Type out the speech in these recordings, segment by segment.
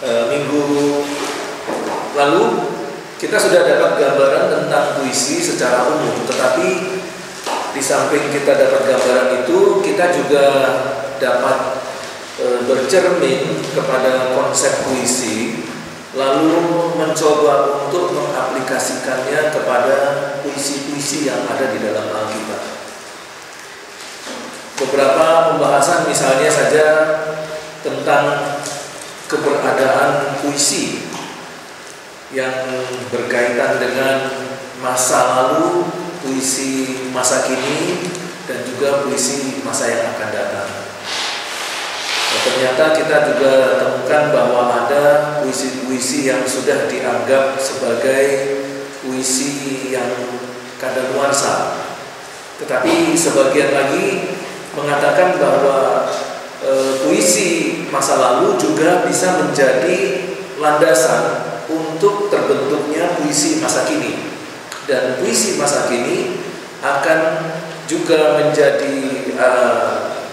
Minggu lalu kita sudah dapat gambaran tentang puisi secara umum, tetapi di samping kita dapat gambaran itu, kita juga dapat bercermin kepada konsep puisi, lalu mencoba untuk mengaplikasikannya kepada puisi-puisi yang ada di dalam Alkitab. Beberapa pembahasan misalnya saja tentang keberadaan puisi yang berkaitan dengan masa lalu, puisi masa kini, dan juga puisi masa yang akan datang. Nah, ternyata kita juga temukan bahwa ada puisi-puisi yang sudah dianggap sebagai puisi yang kadaluarsa, tetapi sebagian lagi mengatakan bahwa puisi masa lalu juga bisa menjadi landasan untuk terbentuknya puisi masa kini, dan puisi masa kini akan juga menjadi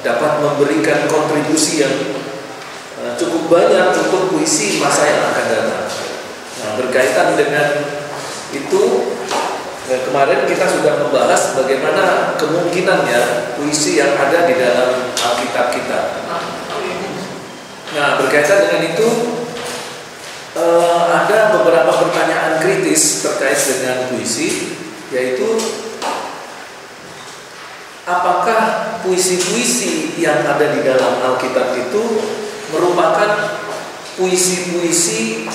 dapat memberikan kontribusi yang cukup banyak untuk puisi masa yang akan datang. Nah, berkaitan dengan itu, kemarin kita sudah membahas bagaimana kemungkinannya puisi yang ada di dalam Alkitab kita. Nah, berkaitan dengan itu, ada beberapa pertanyaan kritis terkait dengan puisi, yaitu apakah puisi-puisi yang ada di dalam Alkitab itu merupakan puisi-puisi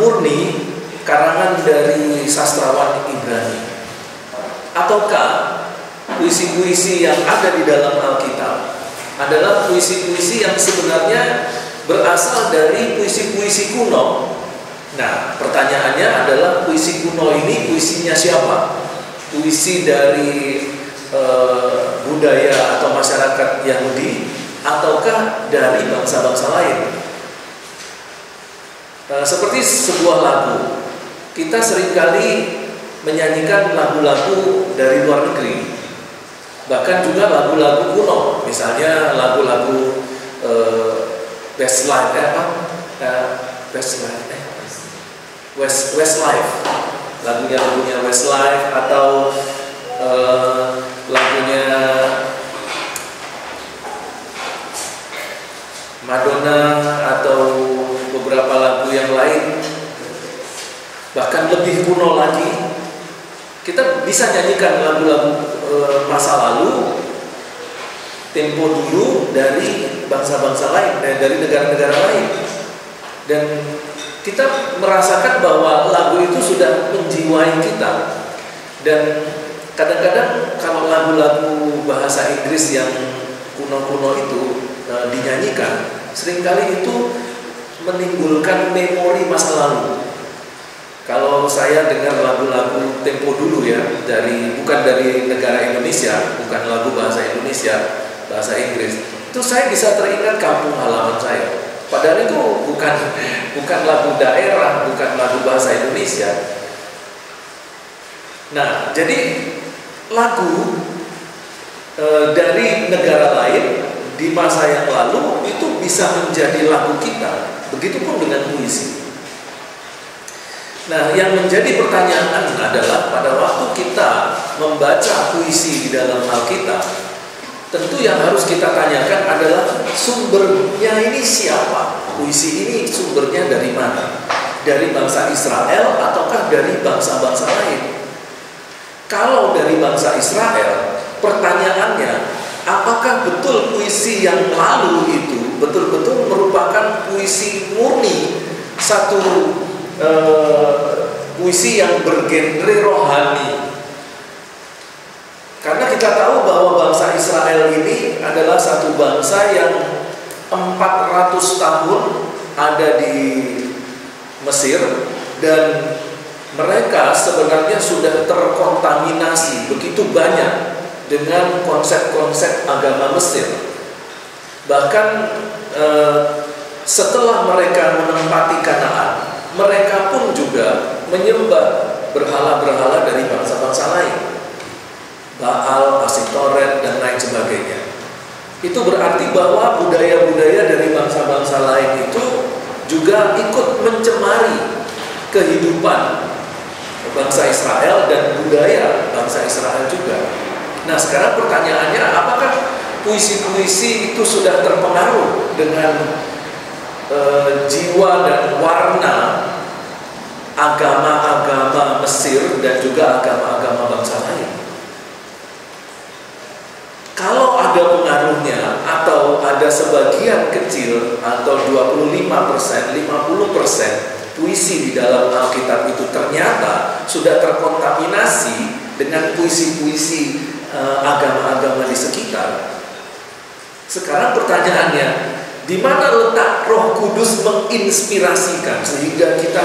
murni karangan dari sastrawan Ibrani, ataukah puisi-puisi yang ada di dalam Alkitab adalah puisi-puisi yang sebenarnya berasal dari puisi-puisi kuno. Nah, pertanyaannya adalah puisi kuno ini puisinya siapa? Puisi dari budaya atau masyarakat Yahudi, ataukah dari bangsa-bangsa lain? Seperti sebuah lagu, kita seringkali menyanyikan lagu-lagu dari luar negeri, bahkan juga lagu-lagu kuno, misalnya lagu-lagu Westlife, Westlife, lagunya Westlife, atau lagunya Madonna, atau beberapa lagu yang lain. Bahkan lebih kuno lagi, kita bisa nyanyikan lagu-lagu masa lalu, tempo dulu dari bangsa-bangsa lain, dari negara-negara lain, dan kita merasakan bahwa lagu itu sudah menjiwai kita. Dan kadang-kadang kalau lagu-lagu bahasa Inggris yang kuno-kuno itu dinyanyikan, seringkali itu menimbulkan memori masa lalu. Kalau saya dengar lagu-lagu tempo dulu ya, bukan dari negara Indonesia, bukan lagu bahasa Indonesia, bahasa Inggris, itu saya bisa teringat kampung halaman saya. Padahal itu bukan lagu daerah, bukan lagu bahasa Indonesia. Nah, jadi lagu dari negara lain di masa yang lalu itu bisa menjadi lagu kita. Begitupun dengan puisi. Nah, yang menjadi pertanyaan adalah pada waktu kita membaca puisi di dalam Alkitab, tentu yang harus kita tanyakan adalah sumbernya ini siapa? Puisi ini sumbernya dari mana? Dari bangsa Israel ataukah dari bangsa-bangsa lain? Kalau dari bangsa Israel, pertanyaannya, apakah betul puisi yang lalu itu betul-betul merupakan puisi murni, satu puisi yang bergenre rohani? Karena kita tahu bahwa bangsa Israel ini adalah satu bangsa yang 400 tahun ada di Mesir, dan mereka sebenarnya sudah terkontaminasi begitu banyak dengan konsep-konsep agama Mesir. Bahkan setelah mereka menempati Kanaan, mereka pun juga menyembah berhala-berhala dari bangsa-bangsa lain, Baal, Asitoret, dan lain sebagainya. Itu berarti bahwa budaya-budaya dari bangsa-bangsa lain itu juga ikut mencemari kehidupan bangsa Israel dan budaya bangsa Israel juga. Nah, sekarang pertanyaannya, apakah puisi-puisi itu sudah terpengaruh dengan jiwa dan warna agama-agama Mesir dan juga agama-agama bangsa lain? Kalau ada pengaruhnya atau ada sebagian kecil atau 25%, 50% puisi di dalam Alkitab itu ternyata sudah terkontaminasi dengan puisi-puisi agama-agama di sekitar. Sekarang pertanyaannya, di mana letak Roh Kudus menginspirasikan sehingga kita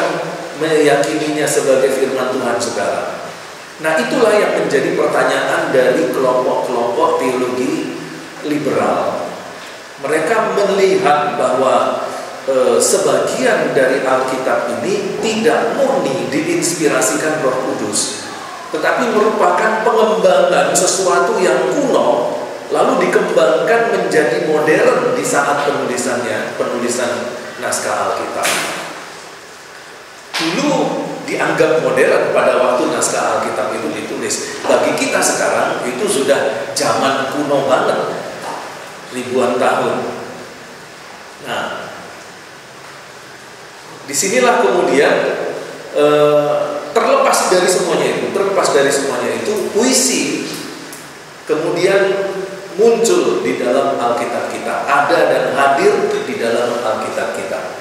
meyakininya sebagai firman Tuhan, saudara? Nah, itulah yang menjadi pertanyaan dari kelompok-kelompok teologi liberal. Mereka melihat bahwa sebagian dari Alkitab ini tidak murni diinspirasikan Roh Kudus, tetapi merupakan pengembangan sesuatu yang kuno, lalu dikembangkan menjadi modern di saat penulisan naskah Alkitab. Dulu dianggap modern pada waktu naskah Alkitab itu ditulis. Bagi kita sekarang itu sudah zaman kuno banget, ribuan tahun. Nah, disinilah kemudian terlepas dari semuanya itu puisi kemudian muncul di dalam Alkitab kita, ada dan hadir di dalam Alkitab kita.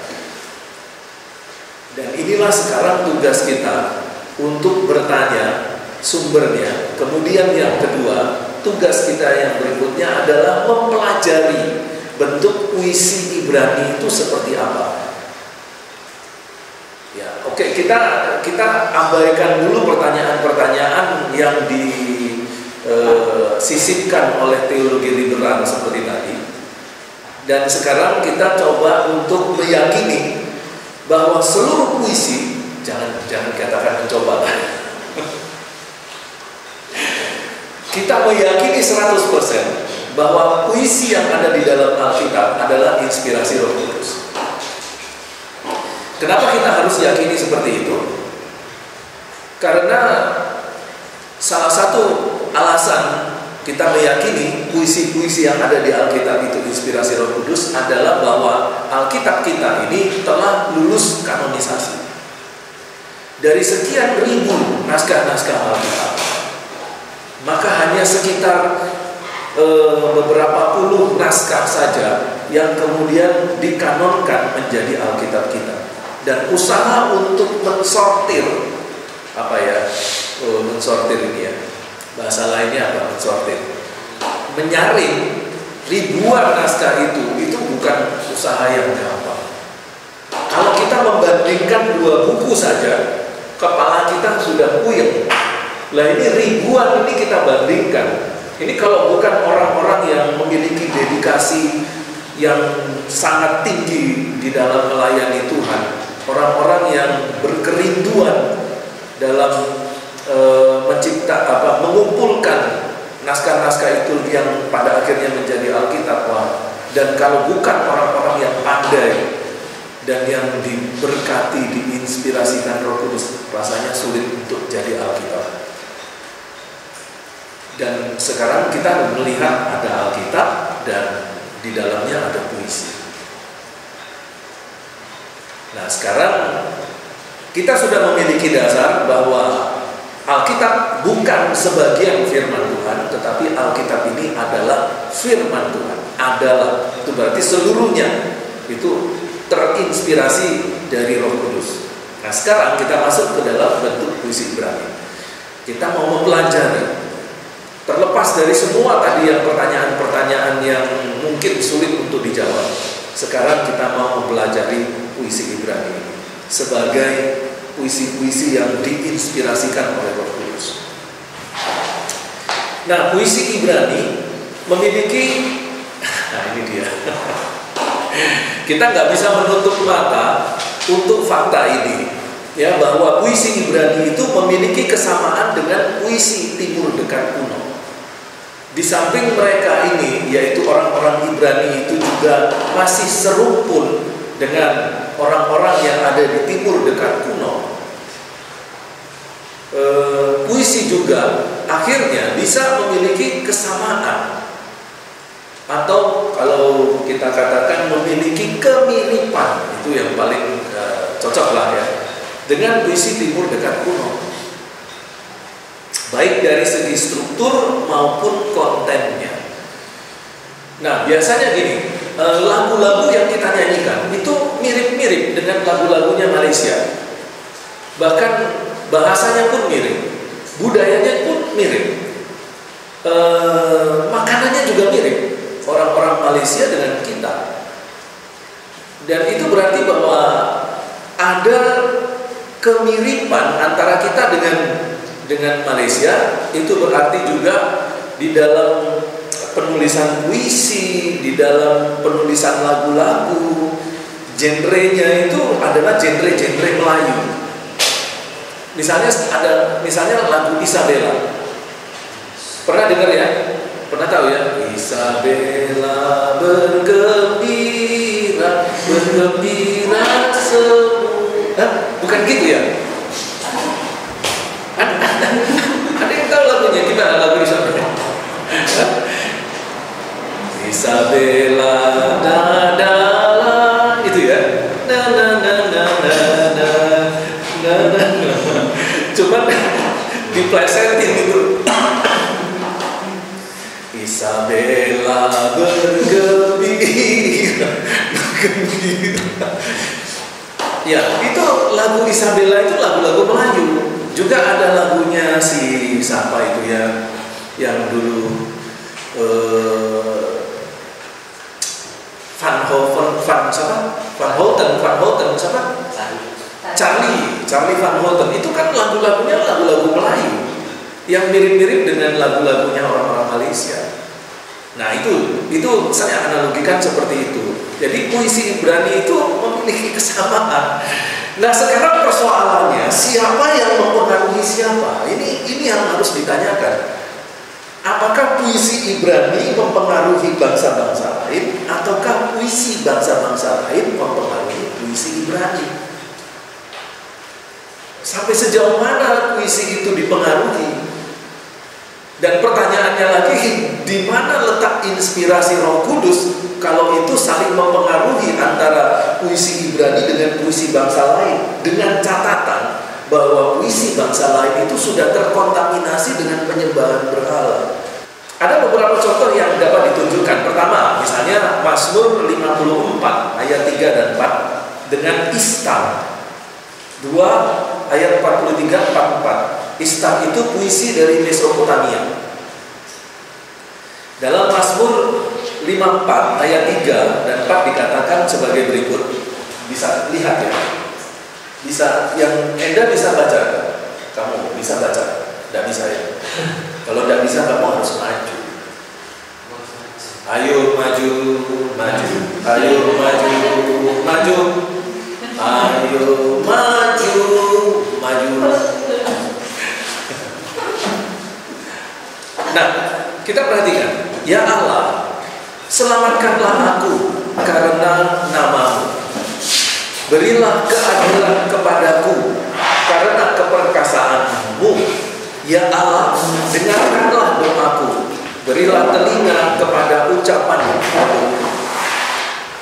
Dan inilah sekarang tugas kita untuk bertanya sumbernya. Kemudian yang kedua, tugas kita yang berikutnya adalah mempelajari bentuk puisi Ibrani itu seperti apa. Ya, oke, kita abaikan dulu pertanyaan-pertanyaan yang disisipkan oleh teologi liberal seperti tadi. Dan sekarang kita coba untuk meyakini bahwa seluruh puisi, jangan katakan mencoba. Kita meyakini 100% bahwa puisi yang ada di dalam Alkitab adalah inspirasi Roh Kudus. Kenapa kita harus yakini seperti itu? Karena salah satu alasan kita meyakini puisi-puisi yang ada di Alkitab itu inspirasi Roh Kudus adalah bahwa Alkitab kita ini telah lulus kanonisasi. Dari sekian ribu naskah-naskah Alkitab, maka hanya sekitar beberapa puluh naskah saja yang kemudian dikanonkan menjadi Alkitab kita. Dan usaha untuk mensortir, mensortir ini ya, bahasa lainnya apa? Mensortir, menyaring ribuan naskah itu bukan usaha yang gampang. Kalau kita membandingkan 2 buku saja, kepala kita sudah puyeng. Lah ini ribuan ini kita bandingkan. Ini kalau bukan orang-orang yang memiliki dedikasi yang sangat tinggi di dalam melayani Tuhan, orang-orang yang berkerinduan dalam mengumpulkan naskah-naskah itu yang pada akhirnya menjadi Alkitab. Dan kalau bukan orang-orang yang pandai dan yang diberkati, diinspirasikan Roh Kudus, rasanya sulit untuk jadi Alkitab. Dan sekarang kita melihat ada Alkitab dan di dalamnya ada puisi. Nah, sekarang kita sudah memiliki dasar bahwa Alkitab bukan sebagian firman Tuhan, tetapi Alkitab ini adalah firman Tuhan. Itu berarti seluruhnya itu terinspirasi dari Roh Kudus. Nah, sekarang kita masuk ke dalam bentuk puisi Ibrani. Kita mau mempelajari, terlepas dari semua tadi yang pertanyaan-pertanyaan yang mungkin sulit untuk dijawab. Sekarang kita mau mempelajari puisi Ibrani sebagai puisi-puisi yang diinspirasikan oleh Roh Kudus. Nah, puisi Ibrani memiliki, ini dia. Kita nggak bisa menutup mata untuk fakta ini, ya, bahwa puisi Ibrani itu memiliki kesamaan dengan puisi Timur Dekat kuno. Di samping mereka ini, yaitu orang-orang Ibrani itu juga masih serumpun dengan orang-orang yang ada di timur dekat kuno, puisi juga akhirnya bisa memiliki kesamaan, atau kalau kita katakan memiliki kemiripan, itu yang paling cocok lah ya, dengan puisi timur dekat kuno, baik dari segi struktur maupun kontennya. Nah, biasanya gini, lagu-lagu yang kita nyanyikan itu mirip-mirip dengan lagu-lagunya Malaysia. Bahkan bahasanya pun mirip, budayanya pun mirip, makanannya juga mirip, orang-orang Malaysia dengan kita. Dan itu berarti bahwa ada kemiripan antara kita dengan Malaysia. Itu berarti juga di dalam penulisan puisi, di dalam penulisan lagu-lagu, genrenya itu adalah genre-genre Melayu. Misalnya lagu Isabella. Pernah dengar ya? Pernah tahu ya? Isabella bergembira, bergembira semua. Bukan gitu ya? Ada yang tahu lagunya? Gimana lagu Isabella? Isabella dadala, itu ya, cuman diplesetin gitu. Isabella bergembira, bergembira. Ya, itu lagu Isabella itu lagu-lagu Melayu. Juga ada lagunya si siapa itu ya, yang dulu Van Houten siapa? Charlie Van Houten. Itu kan lagu-lagunya lagu-lagu Melayu yang mirip-mirip dengan lagu-lagunya orang-orang Malaysia. Nah, itu saya analogikan seperti itu. Jadi puisi Ibrani itu memiliki kesamaan. Nah, sekarang persoalannya siapa yang mempengaruhi siapa? Ini yang harus ditanyakan. Apakah puisi Ibrani mempengaruhi bangsa-bangsa lain, ataukah puisi bangsa-bangsa lain mempengaruhi puisi Ibrani? Sampai sejauh mana puisi itu dipengaruhi? Dan pertanyaannya lagi, di mana letak inspirasi Roh Kudus kalau itu saling mempengaruhi antara puisi Ibrani dengan puisi bangsa lain, dengan catatan bahwa puisi bangsa lain itu sudah terkontaminasi dengan penyembahan berhala. Ada beberapa contoh yang dapat ditunjukkan. Pertama, misalnya Mazmur 54 ayat 3 dan 4 dengan Istar. 2 ayat 43-44. Istar itu puisi dari Mesopotamia. Dalam Mazmur 54 ayat 3 dan 4 dikatakan sebagai berikut. Bisa lihat ya. Bisa, yang Enda bisa baca. Kamu bisa baca? Tidak bisa ya. Kalau tidak bisa, kamu harus maju. Ayo maju, maju. Ayo maju, maju. Ayo maju, maju. Nah, kita perhatikan. Ya Allah, selamatkanlah aku karena nama-Mu. Berilah keadilan kepadaku karena keperkasaan-Mu. Ya Allah, dengarkanlah doaku. Berilah telinga kepada ucapan-Mu.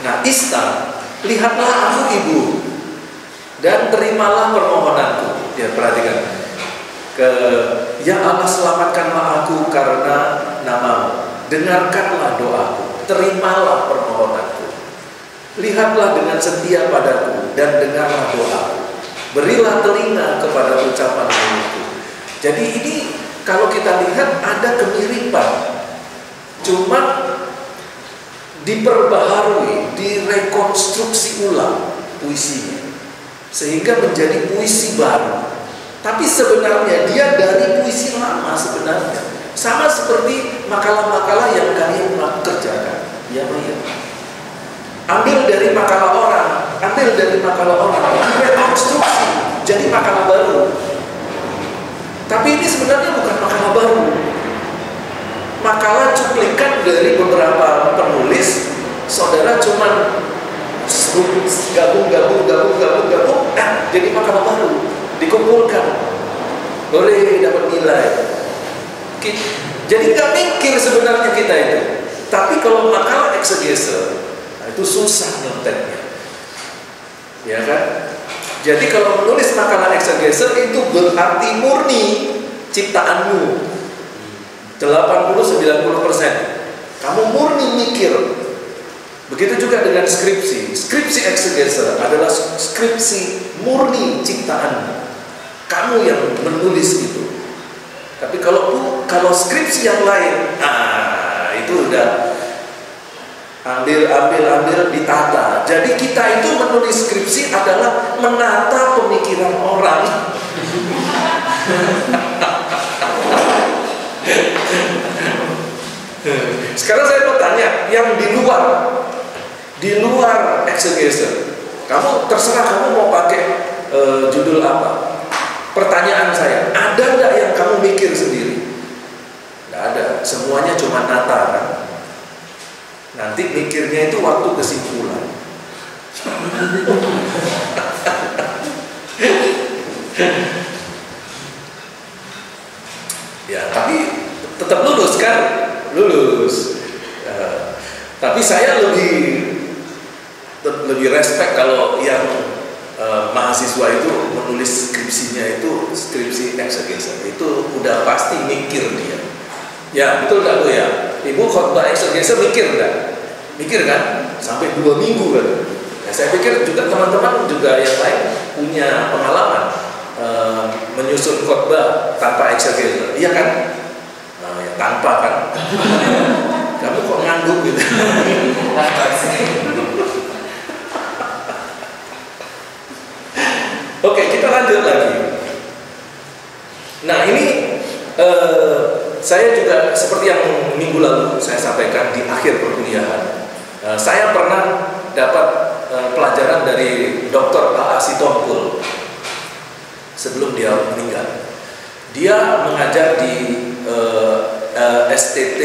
Nah, Istar, lihatlah aku ibu, dan terimalah permohonanku. Ya, perhatikan. Ya Allah, selamatkanlah aku karena nama-Mu. Dengarkanlah doaku, terimalah permohonanku. Lihatlah dengan setia padaku dan dengarlah doaku. Berilah telinga kepada ucapan-Mu. Jadi ini kalau kita lihat ada kemiripan, cuma diperbaharui, direkonstruksi ulang puisinya sehingga menjadi puisi baru. Tapi sebenarnya dia dari puisi lama sebenarnya. Sama seperti makalah-makalah yang kalian kerjakan. Ya, Maria. Ambil dari makalah orang, direkonstruksi jadi makalah baru. Tapi ini sebenarnya bukan makalah baru. Makalah cuplikan dari beberapa penulis, saudara cuma gabung, jadi makalah baru, dikumpulkan, boleh dapat nilai. Jadi nggak mikir sebenarnya kita itu. Tapi kalau makalah eksegese, itu susah nyonteknya, ya kan? Jadi kalau menulis makalah eksegese itu berarti murni ciptaanmu 80-90%. Kamu murni mikir. Begitu juga dengan skripsi. Skripsi eksegese adalah skripsi murni ciptaanmu. Kamu yang menulis itu. Tapi kalau skripsi yang lain, itu udah ambil ditata. Jadi kita itu menulis skripsi adalah menata pemikiran orang. Sekarang saya mau tanya, yang di luar eksegese, kamu terserah kamu mau pakai judul apa. Pertanyaan saya, ada nggak yang kamu mikir sendiri? Nggak ada, semuanya cuma nata kan. Nanti mikirnya itu waktu kesimpulan. Ya, tapi tetap lulus kan? Lulus. Tapi saya lebih respect kalau yang mahasiswa itu menulis skripsinya itu skripsi eksegese, itu udah pasti mikir dia. Ya betul nggak Bu ya? Ibu khotbah eksegese mikir nggak? Mikir kan? Sampai 2 minggu kan? Ya, saya pikir juga teman-teman juga yang lain punya pengalaman menyusun khotbah tanpa eksegese, iya kan? Ya, tanpa kan? Kamu kok ngangguk gitu? Oke, kita lanjut lagi. Nah ini saya juga seperti yang minggu lalu saya sampaikan di akhir perkuliahan, saya pernah dapat pelajaran dari Dr. A.A. Sitompul sebelum dia meninggal. Dia mengajar di STT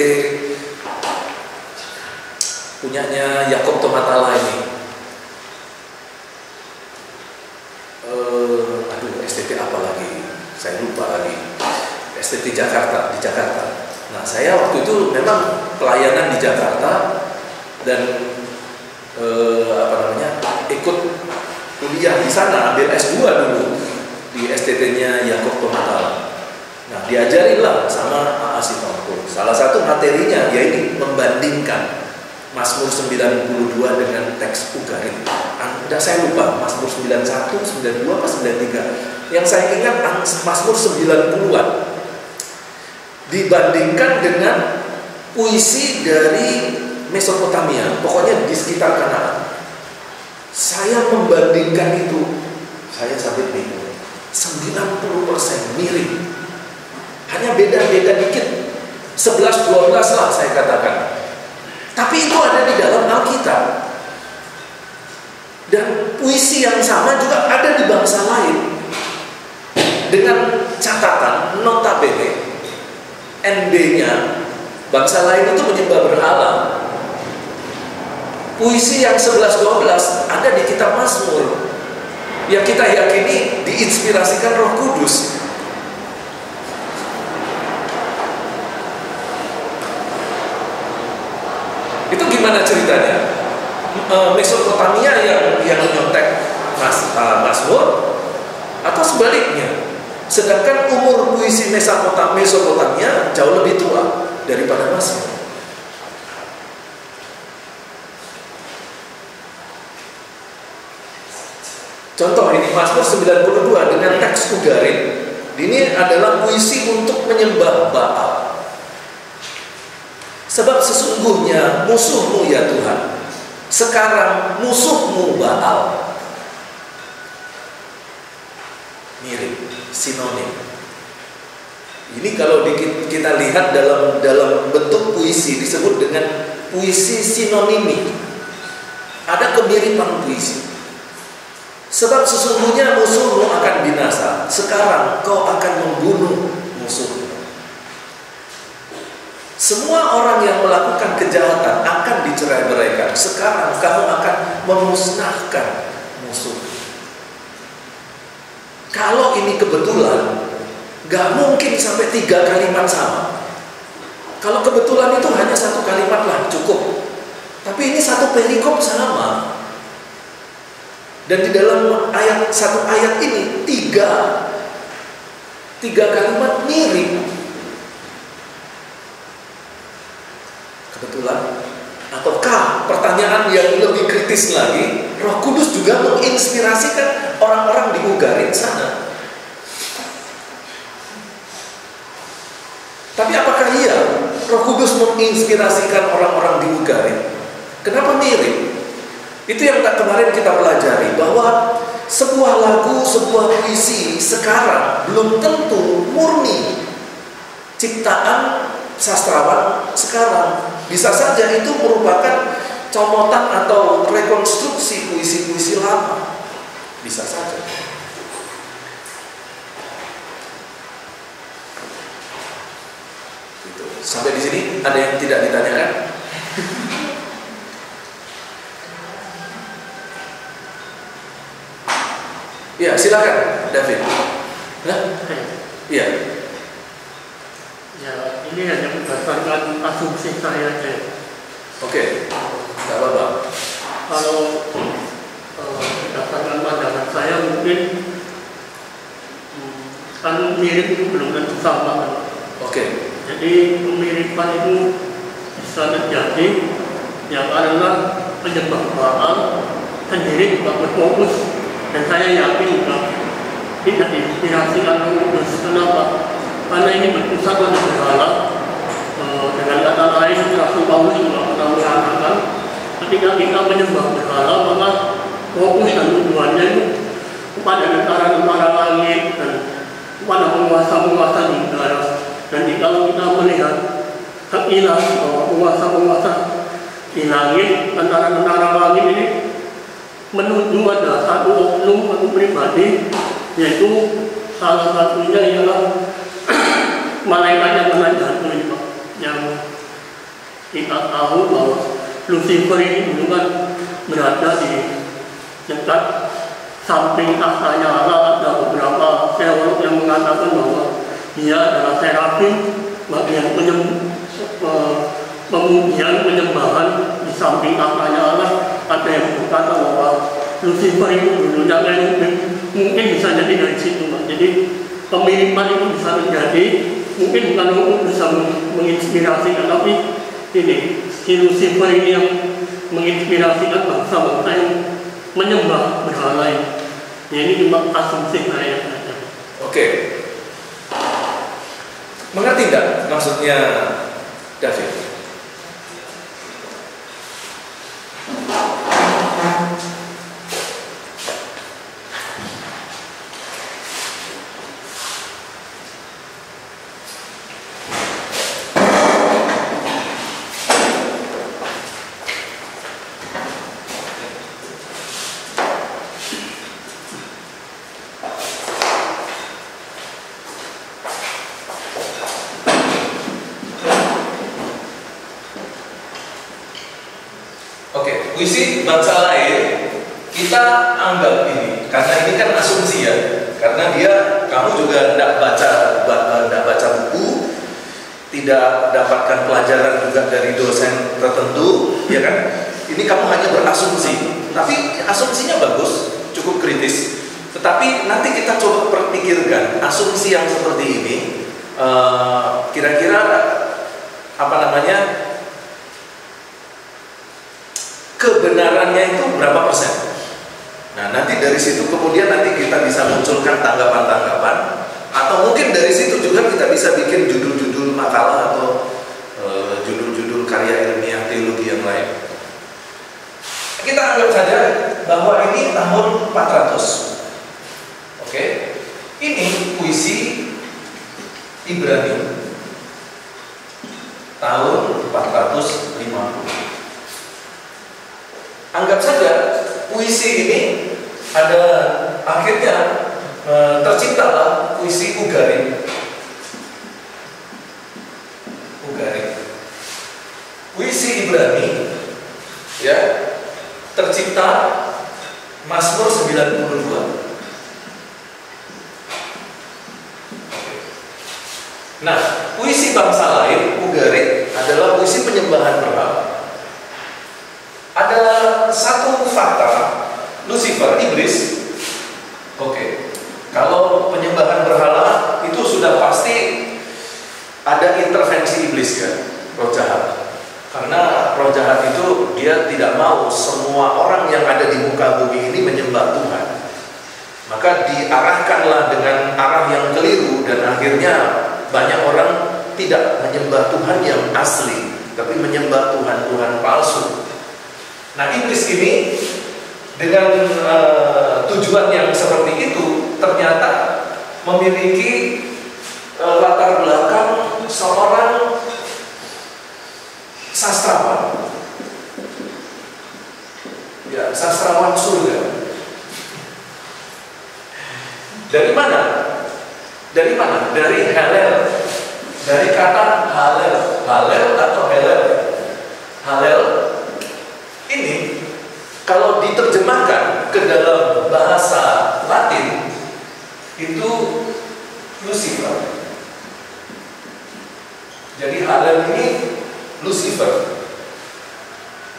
punyanya Yakob Tomatala ini. STT apa lagi? Saya lupa lagi. STT Jakarta, di Jakarta. Nah, saya waktu itu memang pelayanan di Jakarta dan ikut kuliah di sana, ambil S2 dulu di STT-nya Yakob Tomatala. Nah, diajarinlah sama A.A. Sitompul. Salah satu materinya yaitu membandingkan Mazmur 92 dengan teks Ugarit. Anda saya lupa, Mazmur 91, 92, apa 93. Yang saya ingat Mazmur 90-an. Dibandingkan dengan puisi dari Mesopotamia, pokoknya di sekitar Kanaan. Saya membandingkan itu, saya sampai bingung. 90% mirip. Hanya beda-beda dikit. 11-12 lah saya katakan. Tapi itu ada di dalam Alkitab. Dan puisi yang sama juga ada di bangsa lain. Dengan catatan notabene NB-nya bangsa lain itu menyembah berhala. Puisi yang 11-12 ada di kitab Mazmur yang kita yakini diinspirasikan Roh Kudus. Itu gimana ceritanya? Mesopotamia yang menyontek Mazmur atau sebaliknya? Sedangkan umur puisi Mesopotamia jauh lebih tua daripada Mazmur. Contoh ini Mazmur 92 dengan teks Ugarit. Ini adalah puisi untuk menyembah Baal. Sebab sesungguhnya musuhmu ya Tuhan, sekarang musuhmu Baal. Mirip, sinonim. Ini kalau kita lihat dalam bentuk puisi disebut dengan puisi sinonimi. Ada kemiripan puisi. Sebab sesungguhnya musuhmu akan binasa, sekarang kau akan membunuh musuhmu. Semua orang yang melakukan kejahatan akan dicerai-beraikan. Sekarang kamu akan memusnahkan musuh. Kalau ini kebetulan, gak mungkin sampai 3 kalimat sama. Kalau kebetulan itu hanya 1 kalimat lah cukup. Tapi ini 1 perikop sama. Dan di dalam satu ayat ini 3 kalimat mirip. Kebetulan? Ataukah pertanyaan yang lebih kritis lagi, Roh Kudus juga menginspirasikan orang-orang di Ugarit sana? Tapi apakah iya Roh Kudus menginspirasikan orang-orang di Ugarit? Kenapa mirip? Itu yang kemarin kita pelajari, bahwa sebuah lagu, sebuah puisi sekarang belum tentu murni ciptaan sastrawan sekarang. Bisa saja itu merupakan comotan atau rekonstruksi puisi-puisi lama. Bisa saja. Gitu. Sampai di sini ada yang tidak ditanyakan? Ya, silakan, David. Hah? Iya. Ya, ini hanya berdasarkan asumsi saya aja. Oke, nggak apa-apa. Kalau berdasarkan pandangan saya mungkin kan mirip itu belum tentu sama kan. Oke. Jadi pemiripan itu bisa terjadi ya karena penyebab Baal sendiri juga berfokus, dan saya yakin juga tidak diinspirasi oleh Roh Kudus. Kenapa? Karena ini berpusat pada berhala. Dengan kata lain, Rasul Paulus juga pernah mengatakan, ketika kita menyembah berhala, maka fokus dan tujuannya itu kepada tentara-tentara langit dan kepada penguasa-penguasa di udara. Dan kalau kita melihat ilah bahwa penguasa-penguasa di langit, tentara-tentara langit ini menuju pada satu oknum atau pribadi, yaitu salah satunya ialah malaikat yang pernah jatuh ini, Pak. Yang kita tahu bahwa Lucifer ini dulu kan berada di dekat samping tahtanya Allah. Ada beberapa teolog yang mengatakan bahwa dia adalah serafim yang pemujian penyembahan di samping tahtanya Allah. Ada yang berkata bahwa Lucifer itu dulunya mungkin bisa jadi dari situ, Pak. Jadi pemiripan itu bisa terjadi, mungkin bukan bisa menginspirasikan, tapi ini si Lucifer ini yang menginspirasikan bangsa-bangsa yang menyembah berhala ini. Ya, ini cuma asumsi saya saja. Oke. Mengerti tidak maksudnya David? Puisi bangsa lain kita anggap ini, karena ini kan asumsi ya, karena kamu juga tidak baca buku, tidak dapatkan pelajaran juga dari dosen tertentu, ya kan? Ini kamu hanya berasumsi, tapi asumsinya bagus, cukup kritis. Tetapi nanti kita coba perpikirkan asumsi yang seperti ini, kira-kira apa namanya? Kebenarannya itu berapa persen? Nah, nanti dari situ kemudian nanti kita bisa munculkan tanggapan-tanggapan, atau mungkin dari situ juga kita bisa bikin judul-judul makalah atau judul-judul karya ilmiah teologi yang lain. Kita anggap saja bahwa ini tahun 400. Oke. Ini puisi Ibrani tahun 450. Anggap saja puisi ini ada akhirnya terciptalah puisi Ugarit. Puisi Ibrani ya, tercipta Mazmur 92. Nah, puisi bangsa lain, Ugarit, adalah puisi penyembahan berhala. Ada satu fakta, Lucifer, iblis. Oke, kalau penyembahan berhala itu sudah pasti ada intervensi iblis ya, roh jahat. Karena roh jahat itu dia tidak mau semua orang yang ada di muka bumi ini menyembah Tuhan. Maka diarahkanlah dengan arah yang keliru dan akhirnya banyak orang tidak menyembah Tuhan yang asli, tapi menyembah Tuhan-Tuhan palsu. Nah, iblis ini dengan tujuan yang seperti itu ternyata memiliki latar belakang seorang sastrawan, ya, sastrawan surga. Dari mana? Dari mana? Dari Halel, dari kata Halel, Halel atau Helel. Halel ini kalau diterjemahkan ke dalam bahasa Latin itu Lucifer. Jadi Halel ini Lucifer.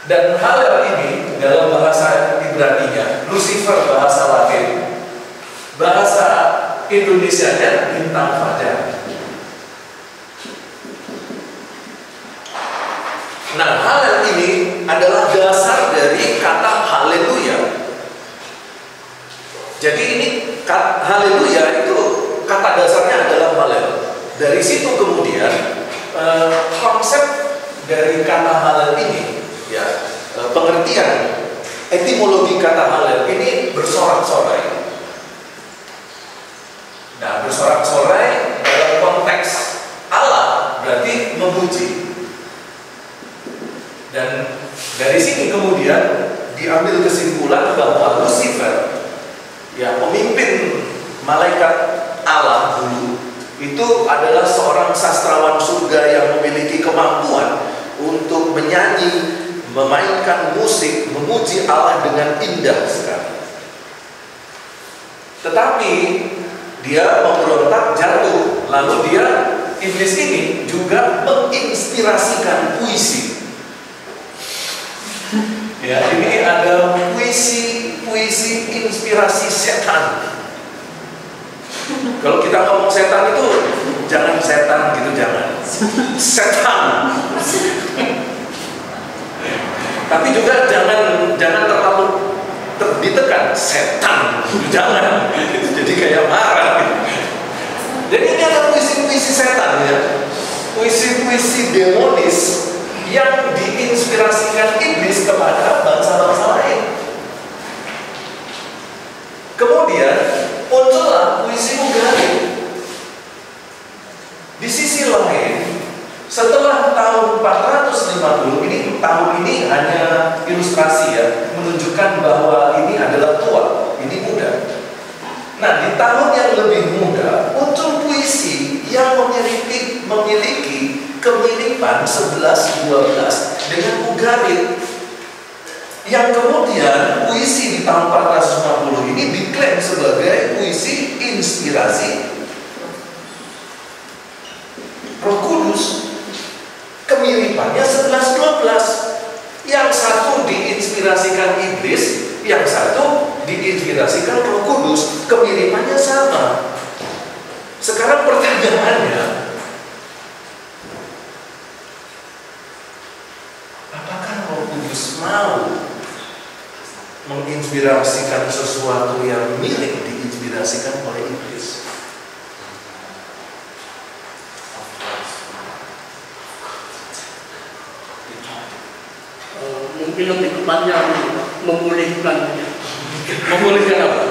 Dan Halel ini dalam bahasa Ibrani-nya, Lucifer bahasa Latin, bahasa Indonesianya bintang fajar. Nah, Halel ini adalah dasar dari kata haleluya. Jadi ini haleluya itu kata dasarnya adalah Halel. Dari situ kemudian konsep dari kata Halel ini, ya, pengertian etimologi kata Halel ini bersorak-sorai. Nah, bersorak-sorai dalam konteks Allah berarti memuji. Dan dari sini kemudian diambil kesimpulan bahwa Lucifer, ya, pemimpin malaikat Allah dulu, itu adalah seorang sastrawan surga yang memiliki kemampuan untuk menyanyi, memainkan musik, memuji Allah dengan indah sekali. Tetapi dia memberontak, jatuh, lalu iblis ini juga menginspirasikan puisi. Ya, ini ada puisi inspirasi setan. Kalau kita ngomong setan itu jangan setan gitu, jangan. Setan. Tapi juga jangan terlalu ditekan, setan. Jangan. Jadi kayak marah. Jadi ini ada puisi-puisi setan ya. Puisi-puisi demonis yang diinspirasikan iblis kepada bangsa-bangsa lain. Kemudian muncullah puisi Ugarit. Di sisi lain, setelah tahun 450, tahun ini hanya ilustrasi ya, menunjukkan bahwa ini adalah tua, ini muda. Nah, di tahun yang lebih muda muncul puisi yang memiliki kemiripan 11-12 dengan Ugarit, yang kemudian puisi di tahun 450 ini diklaim sebagai puisi inspirasi Roh Kudus. Kemiripannya 11-12. Yang satu diinspirasikan iblis, yang satu diinspirasikan Roh Kudus. Kemiripannya sama. Sekarang pertanyaannya, apakah Roh Kudus mau menginspirasikan sesuatu yang milik diinspirasikan oleh iblis? Mungkin lebih tepatnya memulihkan apa?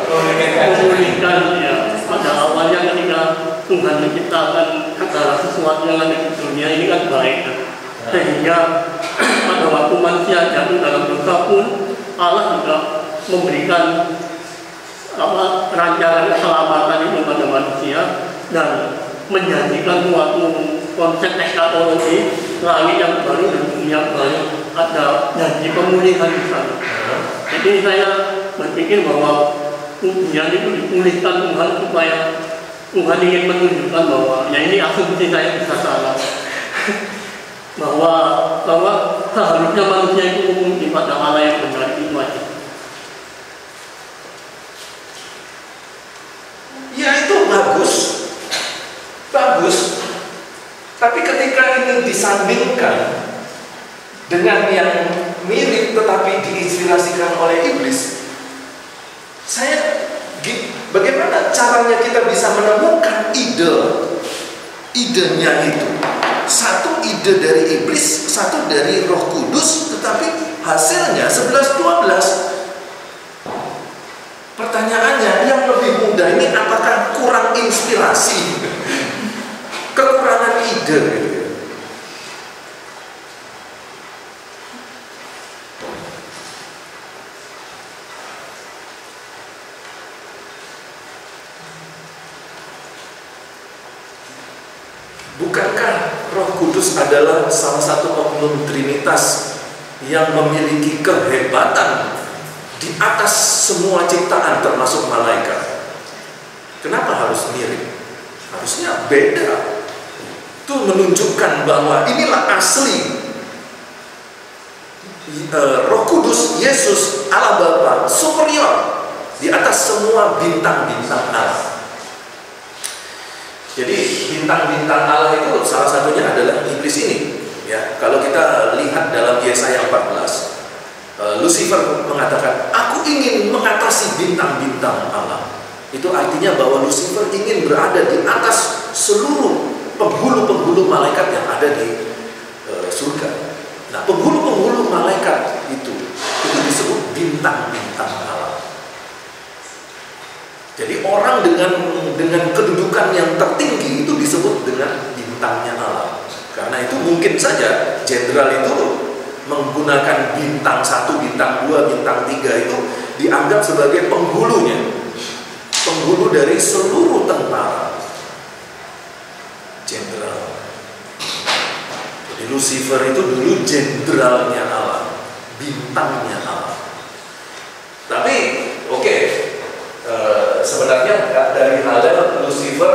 Memulihkan ya. Pada awalnya ketika Tuhan menciptakan segala sesuatu yang ada di dunia ini kan baik, sehingga pada waktu manusia jatuh dalam dosa pun Allah juga memberikan rancangan keselamatan itu pada manusia dan menjanjikan suatu konsep eskatologi langit yang baru dan dunia baru. ada janji pemulihan di sana. Jadi saya berpikir bahwa pujian itu dipulihkan Tuhan supaya Tuhan ingin menunjukkan bahwa ya ini asumsi saya bisa salah. bahwa seharusnya manusia itu umum pada Allah yang benar itu aja. Ya itu bagus. Tapi ketika ini disandingkan dengan yang mirip tetapi diinspirasikan oleh iblis, bagaimana caranya kita bisa menemukan idenya itu? Satu ide dari iblis, satu dari Roh Kudus, tetapi hasilnya 11-12. Pertanyaannya, yang lebih mudah ini apakah kurang inspirasi? Kekurangan ide gitu. Bukankah Roh Kudus adalah salah satu oknum Trinitas yang memiliki kehebatan di atas semua ciptaan termasuk malaikat? Kenapa harus mirip? Harusnya beda. Itu menunjukkan bahwa inilah asli Roh Kudus, Yesus, Allah Bapa superior di atas semua bintang-bintang Allah. Jadi bintang-bintang Allah itu salah satunya adalah iblis ini. Ya, kalau kita lihat dalam Yesaya 14, Lucifer mengatakan, "Aku ingin mengatasi bintang-bintang Allah." Itu artinya bahwa Lucifer ingin berada di atas seluruh penghulu-penghulu malaikat yang ada di surga. Nah, penghulu-penghulu malaikat itu disebut bintang-bintang Allah. Jadi orang dengan kedudukan yang tertinggi itu disebut dengan bintangnya Allah. Karena itu mungkin saja jenderal itu menggunakan bintang 1, bintang 2, bintang 3 itu dianggap sebagai penghulunya. Penghulu dari seluruh tentara. Jenderal. Jadi Lucifer itu dulu jenderalnya Allah, bintangnya Allah. Tapi oke, sebenarnya dari halal Lucifer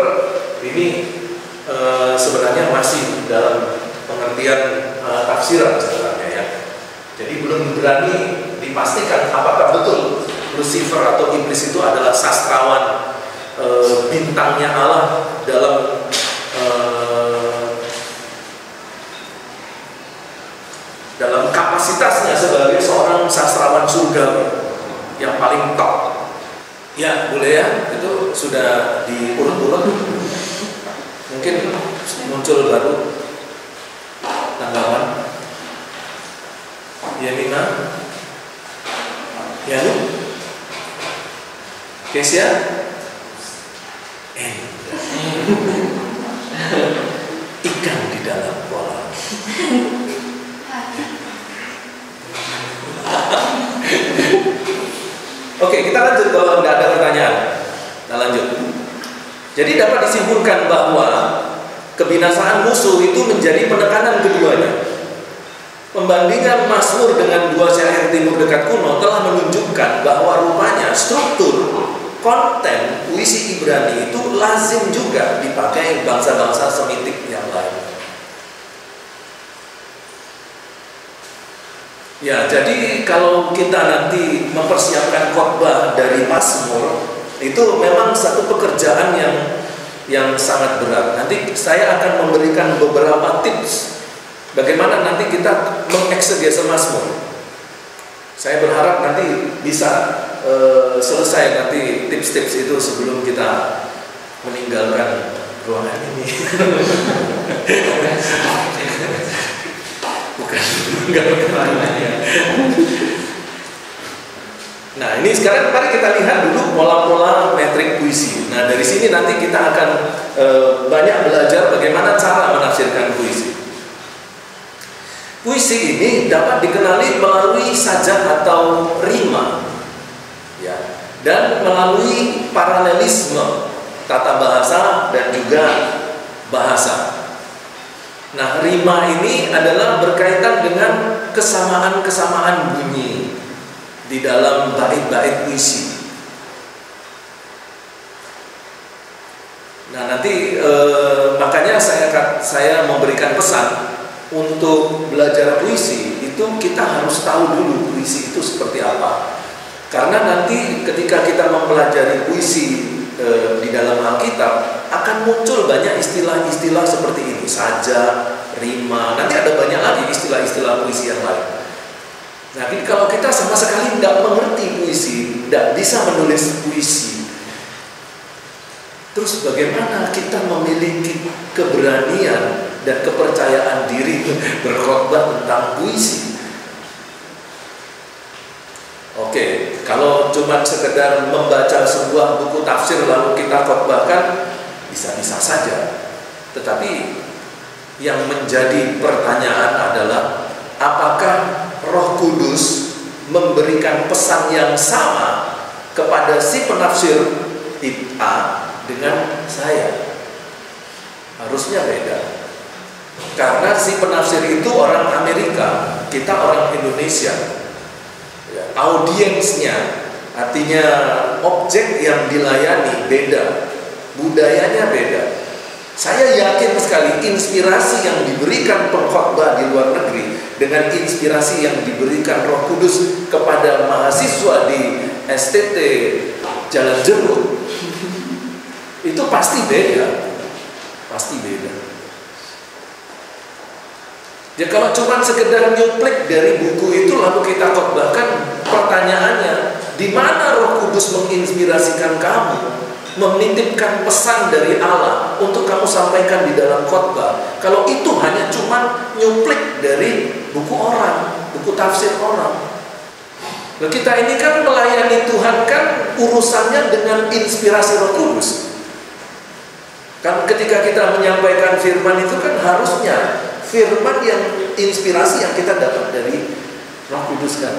ini sebenarnya masih dalam pengertian tafsiran sebenarnya ya. Jadi belum berani dipastikan apakah betul Lucifer atau iblis itu adalah sastrawan bintangnya Allah dalam kapasitasnya sebagai seorang sastrawan surgawi yang paling top. Ya, boleh ya, itu sudah diurut-urut. Mungkin muncul baru tanggapan. Ya, Nina, ya, Kesia, ikan di dalam kolam. Oke, kita lanjut kalau tidak ada pertanyaan. Kita lanjut. Jadi dapat disimpulkan bahwa kebinasaan musuh itu menjadi penekanan keduanya. Pembandingan Mazmur dengan 2 syair timur dekat kuno telah menunjukkan bahwa rupanya struktur konten puisi Ibrani itu lazim juga dipakai bangsa-bangsa Semitik yang lain. Ya, jadi kalau kita nanti mempersiapkan khotbah dari Mazmur, itu memang satu pekerjaan yang sangat berat. Nanti saya akan memberikan beberapa tips bagaimana nanti kita mengeksegese Mazmur. Saya berharap nanti bisa selesai nanti tips-tips itu sebelum kita meninggalkan ruangan ini. Bukan, enggak berkelanjutan. Nah, ini sekarang mari kita lihat dulu pola-pola metrik puisi. Nah, dari sini nanti kita akan banyak belajar bagaimana cara menafsirkan puisi. Puisi ini dapat dikenali melalui sajak atau rima, ya, dan melalui paralelisme tata bahasa dan juga bahasa. Nah, rima ini adalah berkaitan dengan kesamaan-kesamaan bunyi di dalam bait-bait puisi. Nah, nanti makanya saya memberikan pesan untuk belajar puisi itu kita harus tahu dulu puisi itu seperti apa. Karena nanti ketika kita mempelajari puisi di dalam Alkitab akan muncul banyak istilah-istilah seperti ini, saja, rima, nanti ada banyak lagi istilah-istilah puisi yang lain. Nah, kalau kita sama sekali tidak mengerti puisi, tidak bisa menulis puisi, terus bagaimana kita memiliki keberanian dan kepercayaan diri berkhotbah tentang puisi? Oke, kalau cuma sekedar membaca sebuah buku tafsir lalu kita khotbahkan, bisa-bisa saja. Tetapi yang menjadi pertanyaan adalah apakah Roh Kudus memberikan pesan yang sama kepada si penafsir A dengan saya? Harusnya beda. Karena si penafsir itu orang Amerika, kita orang Indonesia. Audiensnya, artinya objek yang dilayani beda, budayanya beda. Saya yakin sekali inspirasi yang diberikan pengkhotbah di luar negeri dengan inspirasi yang diberikan Roh Kudus kepada mahasiswa di STT Jalan Jeruk itu pasti beda, pasti beda. Ya, kalau cuma sekedar nyuplik dari buku itu lalu kita khotbahkan, pertanyaannya, di mana Roh Kudus menginspirasikan kamu, menitipkan pesan dari Allah untuk kamu sampaikan di dalam khotbah? Kalau itu hanya cuma nyuplik dari buku orang, buku tafsir orang. Nah, kita ini kan melayani Tuhan kan urusannya dengan inspirasi Roh Kudus. Kan ketika kita menyampaikan firman itu kan harusnya firman yang inspirasi yang kita dapat dari Roh Kudus kan.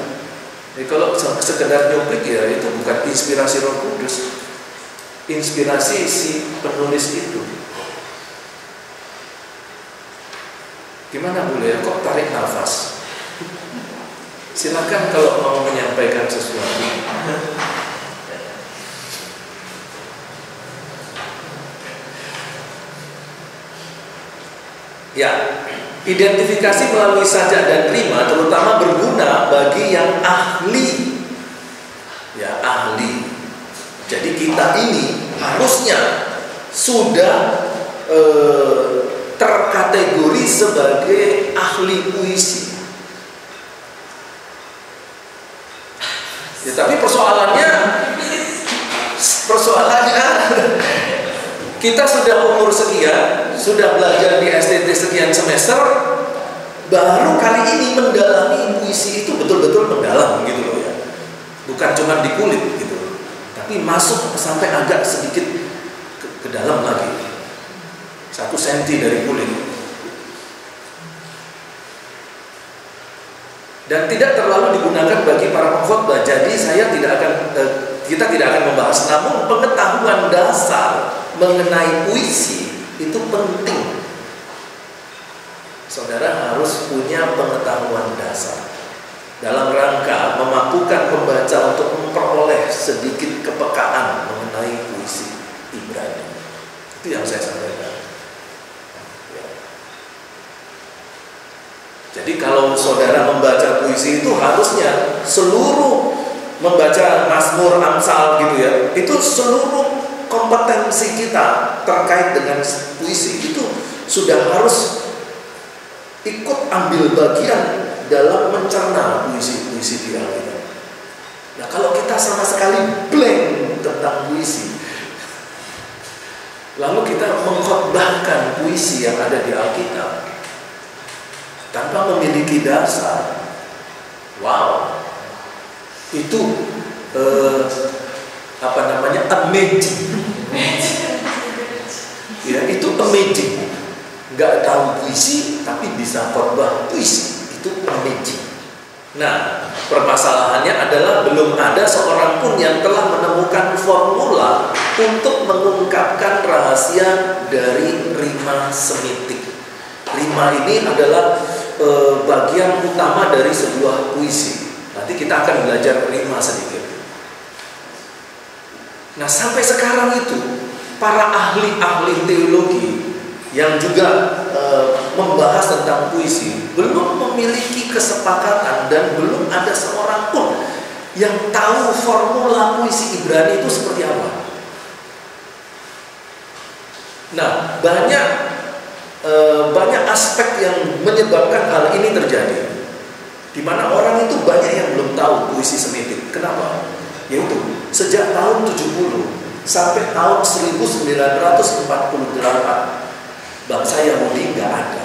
Jadi kalau sekedar nyuplik ya itu bukan inspirasi Roh Kudus, inspirasi si penulis itu. Gimana boleh ya, kok tarik nafas? Silakan kalau mau menyampaikan sesuatu. Ya, identifikasi melalui sajak dan rima terutama berguna bagi yang ahli. Ya, ahli. Jadi kita ini harusnya sudah terkategori sebagai ahli puisi. Ya, tapi persoalannya kita sudah umur sekian, sudah belajar di STT sekian semester, baru kali ini mendalami puisi itu betul-betul mendalam gitu loh ya. Bukan cuma di kulit gitu, tapi masuk sampai agak sedikit ke dalam lagi, 1 senti dari kulit. Dan tidak terlalu digunakan bagi para pengkhotbah. Jadi kita tidak akan membahas. Namun pengetahuan dasar mengenai puisi itu penting. Saudara harus punya pengetahuan dasar dalam rangka memampukan pembaca untuk memperoleh sedikit kepekaan mengenai puisi Ibrani. Itu yang saya sampaikan. Jadi kalau saudara membaca puisi itu harusnya seluruh membaca Mazmur, Amsal gitu ya, itu seluruh kompetensi kita terkait dengan puisi itu sudah harus ikut ambil bagian dalam mencerna puisi-puisi di Alkitab. Nah, kalau kita sama sekali blank tentang puisi, lalu kita mengkhotbahkan puisi yang ada di Alkitab tanpa memiliki dasar, wow, itu amazing. Ya, itu amazing. Nggak tahu puisi tapi bisa khotbah puisi, itu amazing. Nah, permasalahannya adalah belum ada seorang pun yang telah menemukan formula untuk mengungkapkan rahasia dari rima semitik. Rima ini adalah bagian utama dari sebuah puisi. Nanti kita akan belajar rima sedikit. Nah, sampai sekarang itu para ahli-ahli teologi yang juga membahas tentang puisi belum memiliki kesepakatan dan belum ada seorang pun yang tahu formula puisi Ibrani itu seperti apa. Nah, banyak aspek yang menyebabkan hal ini terjadi, di mana orang itu banyak yang belum tahu puisi Semitik. Kenapa? Yaitu sejak tahun 70 sampai tahun 1948 bangsa Yahudi nggak ada.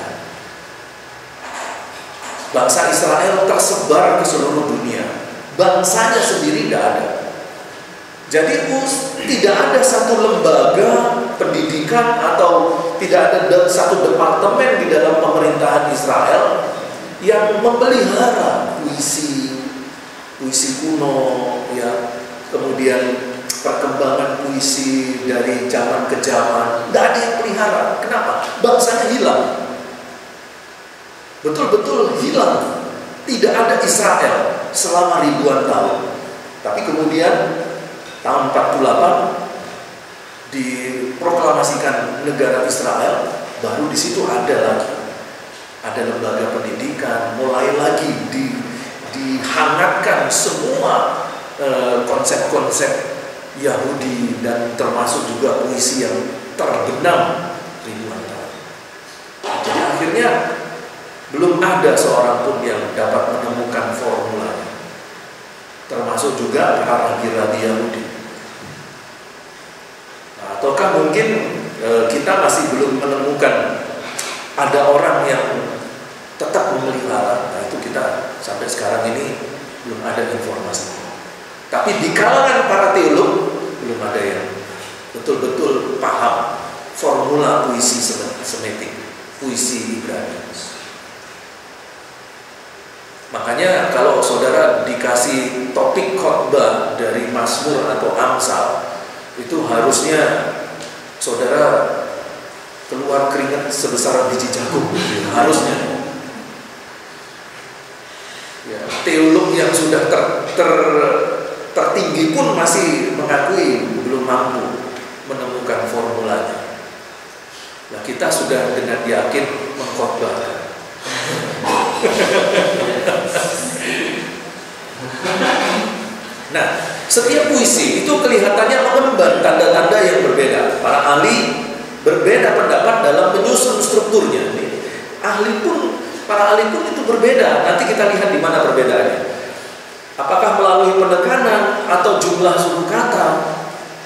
Bangsa Israel tersebar ke seluruh dunia. Bangsanya sendiri tidak ada. Jadi tidak ada satu lembaga pendidikan atau tidak ada satu departemen di dalam pemerintahan Israel yang memelihara puisi kuno, ya, kemudian perkembangan puisi dari zaman ke zaman. Tidak ada yang pelihara. Kenapa? Bangsanya hilang. Betul-betul hilang. Tidak ada Israel selama ribuan tahun. Tapi kemudian tahun 48 diproklamasikan negara Israel, baru di situ ada lagi. Ada lembaga pendidikan, mulai lagi dihangatkan semua konsep-konsep Yahudi dan termasuk juga puisi yang terbenam ribuan tahun. Jadi akhirnya belum ada seorang pun yang dapat menemukan formulanya, termasuk juga para rabi-rabi Yahudi. Nah, ataukah mungkin kita masih belum menemukan ada orang yang tetap memelihara? Nah, itu kita sampai sekarang ini belum ada informasinya. Tapi di kalangan para teolog belum ada yang betul-betul paham formula puisi Semitik, puisi Ibrani. Makanya kalau saudara dikasih topik khotbah dari Mazmur atau Amsal, itu harusnya saudara keluar keringat sebesar biji jagung, harusnya. Ya, teolog yang sudah tertinggi pun masih mengakui belum mampu menemukan formulanya. Nah, kita sudah dengan yakin mengkhotbahkan. Nah, setiap puisi itu kelihatannya mengemban tanda-tanda yang berbeda. Para ahli berbeda pendapat dalam menyusun strukturnya. Para ahli pun itu berbeda. Nanti kita lihat di mana perbedaannya. Apakah melalui penekanan atau jumlah suku kata?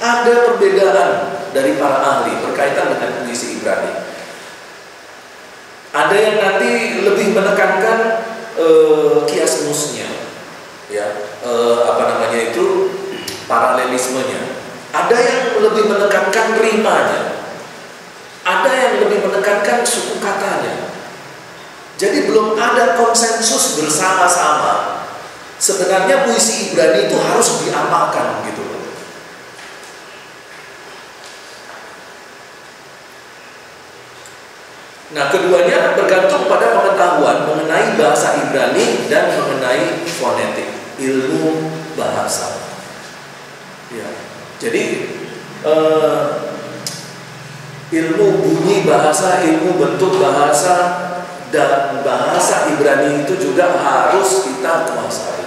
Ada perbedaan dari para ahli berkaitan dengan puisi Ibrani. Ada yang nanti lebih menekankan kiasmusnya, ya, paralelismenya. Ada yang lebih menekankan rimanya. Ada yang lebih menekankan suku katanya. Jadi belum ada konsensus bersama-sama. Sebenarnya puisi Ibrani itu harus diamalkan gitu loh. Nah, keduanya bergantung pada pengetahuan mengenai bahasa Ibrani dan mengenai fonetik, ilmu bahasa. Ya, jadi ilmu bunyi bahasa, ilmu bentuk bahasa, dan bahasa Ibrani itu juga harus kita kuasai.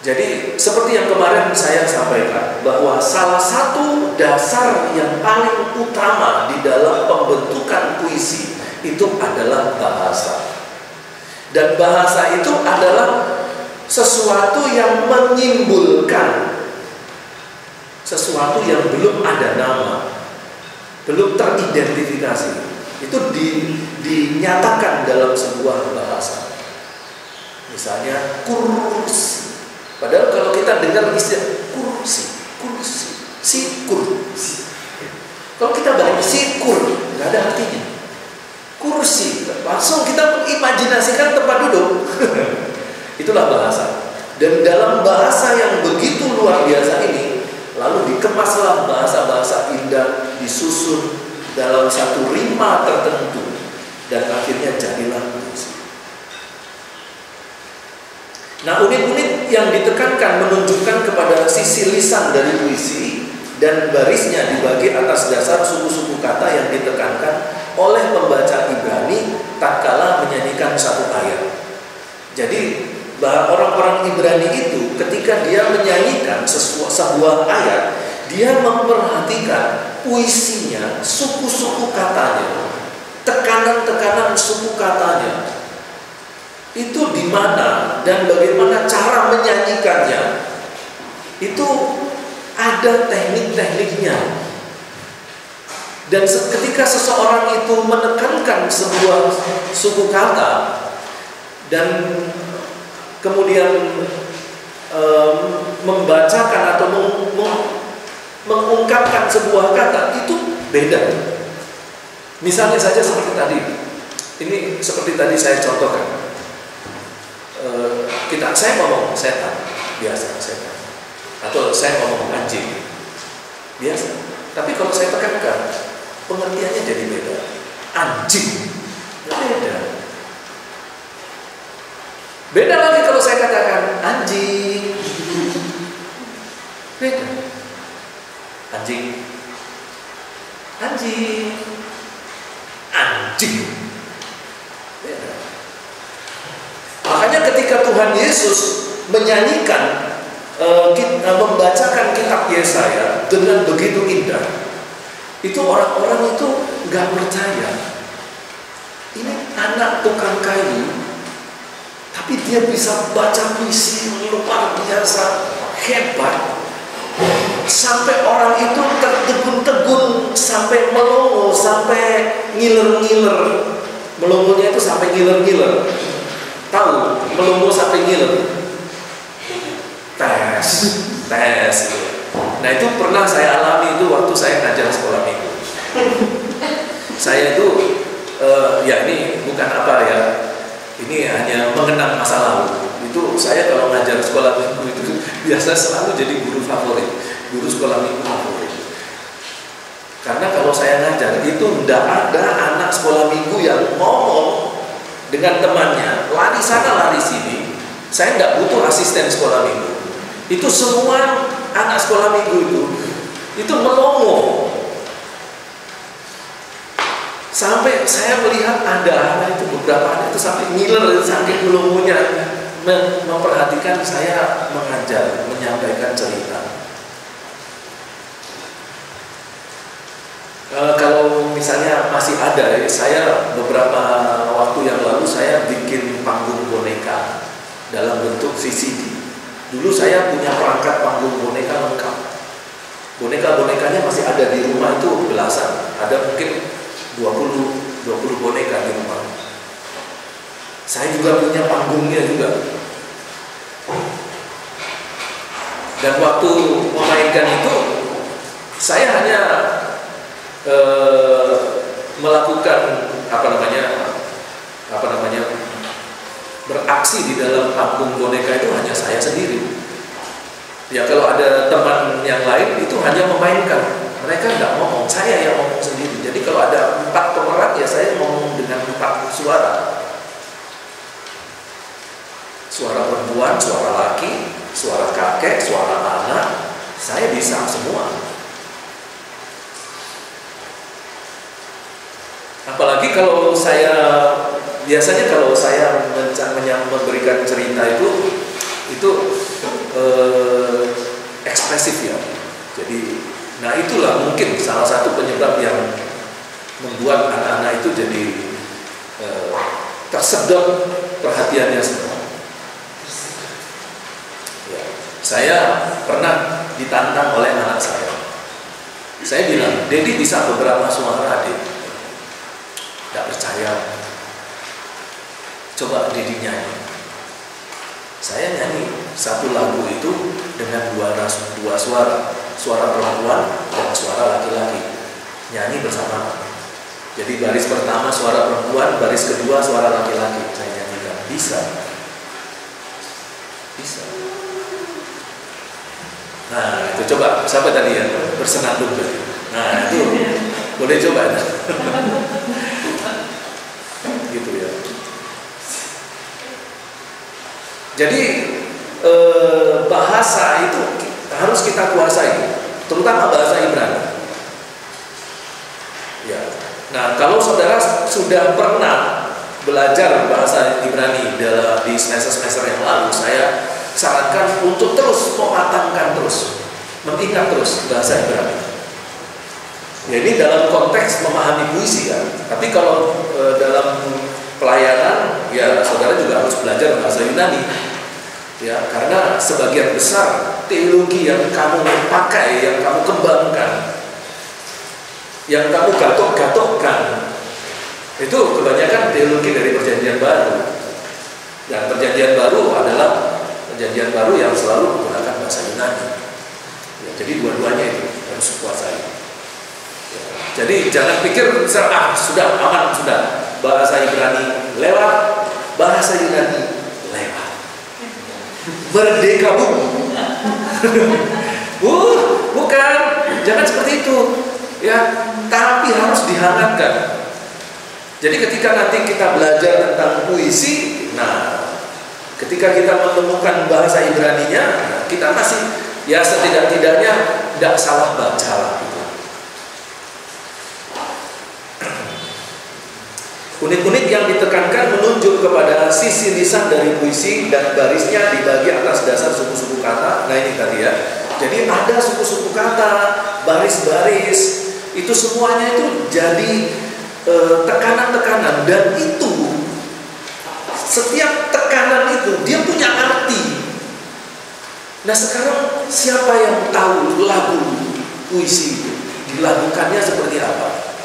Jadi seperti yang kemarin saya sampaikan, bahwa salah satu dasar yang paling utama di dalam pembentukan puisi itu adalah bahasa. Dan bahasa itu adalah sesuatu yang menyimpulkan sesuatu yang belum ada nama, belum teridentifikasi. Itu dinyatakan dalam sebuah bahasa. Misalnya kursi. Padahal kalau kita dengar istilah kursi, si kursi. Kalau kita balik sikur, nggak ada artinya. Kursi, langsung kita mengimajinasikan tempat duduk. Itulah bahasa. Dan dalam bahasa yang begitu luar biasa ini, lalu dikemaslah bahasa-bahasa indah, disusun, dalam satu rima tertentu, dan akhirnya jadilah puisi. Nah, unit-unit yang ditekankan menunjukkan kepada sisi lisan dari puisi, dan barisnya dibagi atas dasar suku-suku kata yang ditekankan oleh pembaca Ibrani tatkala menyanyikan satu ayat. Jadi orang-orang Ibrani itu ketika dia menyanyikan sebuah ayat, dia memperhatikan puisinya, suku-suku katanya, tekanan-tekanan suku katanya, itu di mana dan bagaimana cara menyanyikannya. Itu ada teknik-tekniknya. Dan ketika seseorang itu menekankan sebuah suku kata dan kemudian membacakan atau mengungkapkan sebuah kata, itu beda. Misalnya saja seperti tadi, ini seperti tadi saya contohkan. Saya ngomong setan, biasa setan, atau saya ngomong anjing, biasa. Tapi kalau saya tekankan, pengertiannya jadi beda. Anjing, beda. Beda lagi kalau saya katakan anjing, beda. Anjing, anjing, anjing, beda. Makanya ketika Tuhan Yesus menyanyikan, membacakan kitab Yesaya dengan begitu indah, itu orang-orang itu nggak percaya. Ini anak tukang kayu, tapi dia bisa baca puisi luar biasa, hebat. Sampai orang itu tertegun-tegun, sampai melongo, sampai ngiler-ngiler. Melongonya itu sampai ngiler-ngiler. Tahu, melongo sampai ngiler. Tes. Nah, itu pernah saya alami itu waktu saya ngajar sekolah minggu. Saya itu, ya ini bukan apa ya, ini hanya mengenang masa lalu. Itu saya kalau ngajar sekolah minggu itu biasa selalu jadi guru favorit, guru sekolah minggu favorit. Karena kalau saya ngajar itu tidak ada anak sekolah minggu yang ngomong dengan temannya lari sana lari sini. Saya tidak butuh asisten sekolah minggu. Itu semua anak sekolah minggu itu melongo. Sampai saya melihat ada anak itu, beberapa anak itu sampai ngiler saking melongonya, memperhatikan saya mengajar, menyampaikan cerita. Kalau misalnya masih ada, saya beberapa waktu yang lalu saya bikin panggung boneka dalam bentuk VCD. Dulu saya punya perangkat panggung boneka lengkap. Boneka-bonekanya masih ada di rumah itu belasan. Ada mungkin 20 boneka di rumah. Saya juga punya panggungnya juga. Dan waktu memainkan itu, saya hanya melakukan beraksi di dalam panggung boneka itu hanya saya sendiri. Ya kalau ada teman yang lain itu hanya memainkan, mereka nggak ngomong, saya yang ngomong sendiri. Jadi kalau ada 4 pemeran ya saya ngomong dengan 4 suara. Suara perempuan, suara laki, suara kakek, suara anak, saya bisa semua. Apalagi kalau biasanya kalau saya memberikan cerita itu ekspresif ya. Jadi, nah itulah mungkin salah satu penyebab yang membuat anak-anak itu jadi tersedot perhatiannya semua. Ya, saya pernah ditantang oleh anak saya. Saya bilang, Dedi bisa beberapa suara, Dedi. Tidak percaya. Coba Dedi nyanyi. Saya nyanyi satu lagu itu dengan dua suara, suara perempuan dan suara laki-laki, nyanyi bersama. Jadi baris pertama suara perempuan, baris kedua suara laki-laki, saya nyanyikan. Bisa. Nah itu coba, siapa tadi ya bersenandung tadi? Nah itu Boleh coba ya. Gitu ya. Jadi bahasa itu harus kita kuasai, terutama bahasa Ibrani. Ya. Nah, kalau saudara sudah pernah belajar bahasa Ibrani di semester-semester yang lalu, saya sarankan untuk terus mematangkan terus, mengingat terus bahasa Ibrani. Ya, ini dalam konteks memahami puisi kan. Tapi kalau dalam pelayanan, ya saudara juga harus belajar bahasa Yunani. Ya, karena sebagian besar teologi yang kamu pakai, yang kamu kembangkan, yang kamu gatok-gatokkan, itu kebanyakan teologi dari Perjanjian Baru. Dan Perjanjian Baru adalah Perjanjian Baru yang selalu menggunakan bahasa Yunani. Ya, jadi dua-duanya itu harus dikuasai. Ya, jadi jangan pikir sudah aman, sudah bahasa Ibrani lewat, bahasa Yunani lewat. Merdeka bukan, jangan seperti itu. Ya, tapi harus dihangatkan. Jadi ketika nanti kita belajar tentang puisi, nah, ketika kita menemukan bahasa Ibraninya, nah, kita masih, ya setidak-tidaknya tidak salah baca lah. Gitu. Unit-unit yang ditekankan menunjuk kepada sisi lisan dari puisi dan barisnya dibagi atas dasar suku-suku kata. Nah ini tadi ya. Jadi ada suku-suku kata, baris-baris, itu semuanya itu jadi tekanan-tekanan, dan itu setiap tekanan itu dia punya arti. Nah sekarang siapa yang tahu lagu puisi itu dilakukannya seperti apa?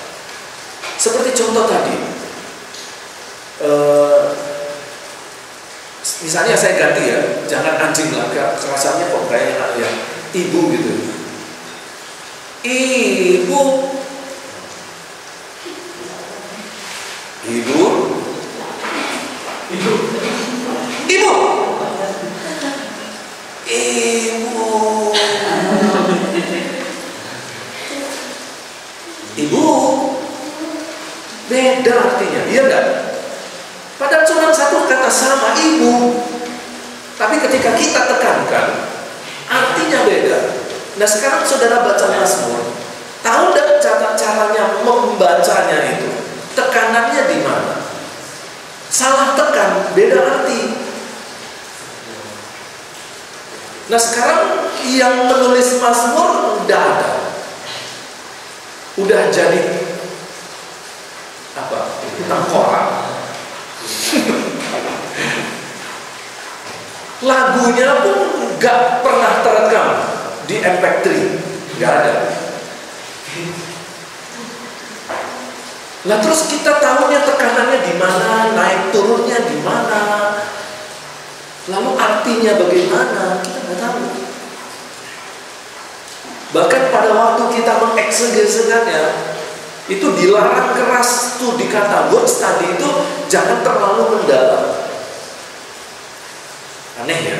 Seperti contoh tadi, misalnya saya ganti ya, jangan anjing lah, rasanya kok kayak ya ibu gitu. Ibu, ibu, ibu, ibu, ibu, ibu, beda artinya, iya enggak? Padahal cuma satu kata sama, ibu, tapi ketika kita tekankan, artinya beda. Nah sekarang saudara baca Mazmur, tahu enggak caranya membacanya itu? Tekanannya di mana? Salah tekan, beda arti. Nah sekarang yang menulis Mazmur udah ada, udah jadi apa? Tengkorak. Lagunya pun gak pernah terekam di MP3, gak ada. Nah terus kita tahunya tekanannya di mana, naik turunnya di mana, lalu artinya bagaimana, kita nggak tahu. Bahkan pada waktu kita mengeksegesekannya, itu dilarang keras tuh, dikata word study itu jangan terlalu mendalam. Aneh ya,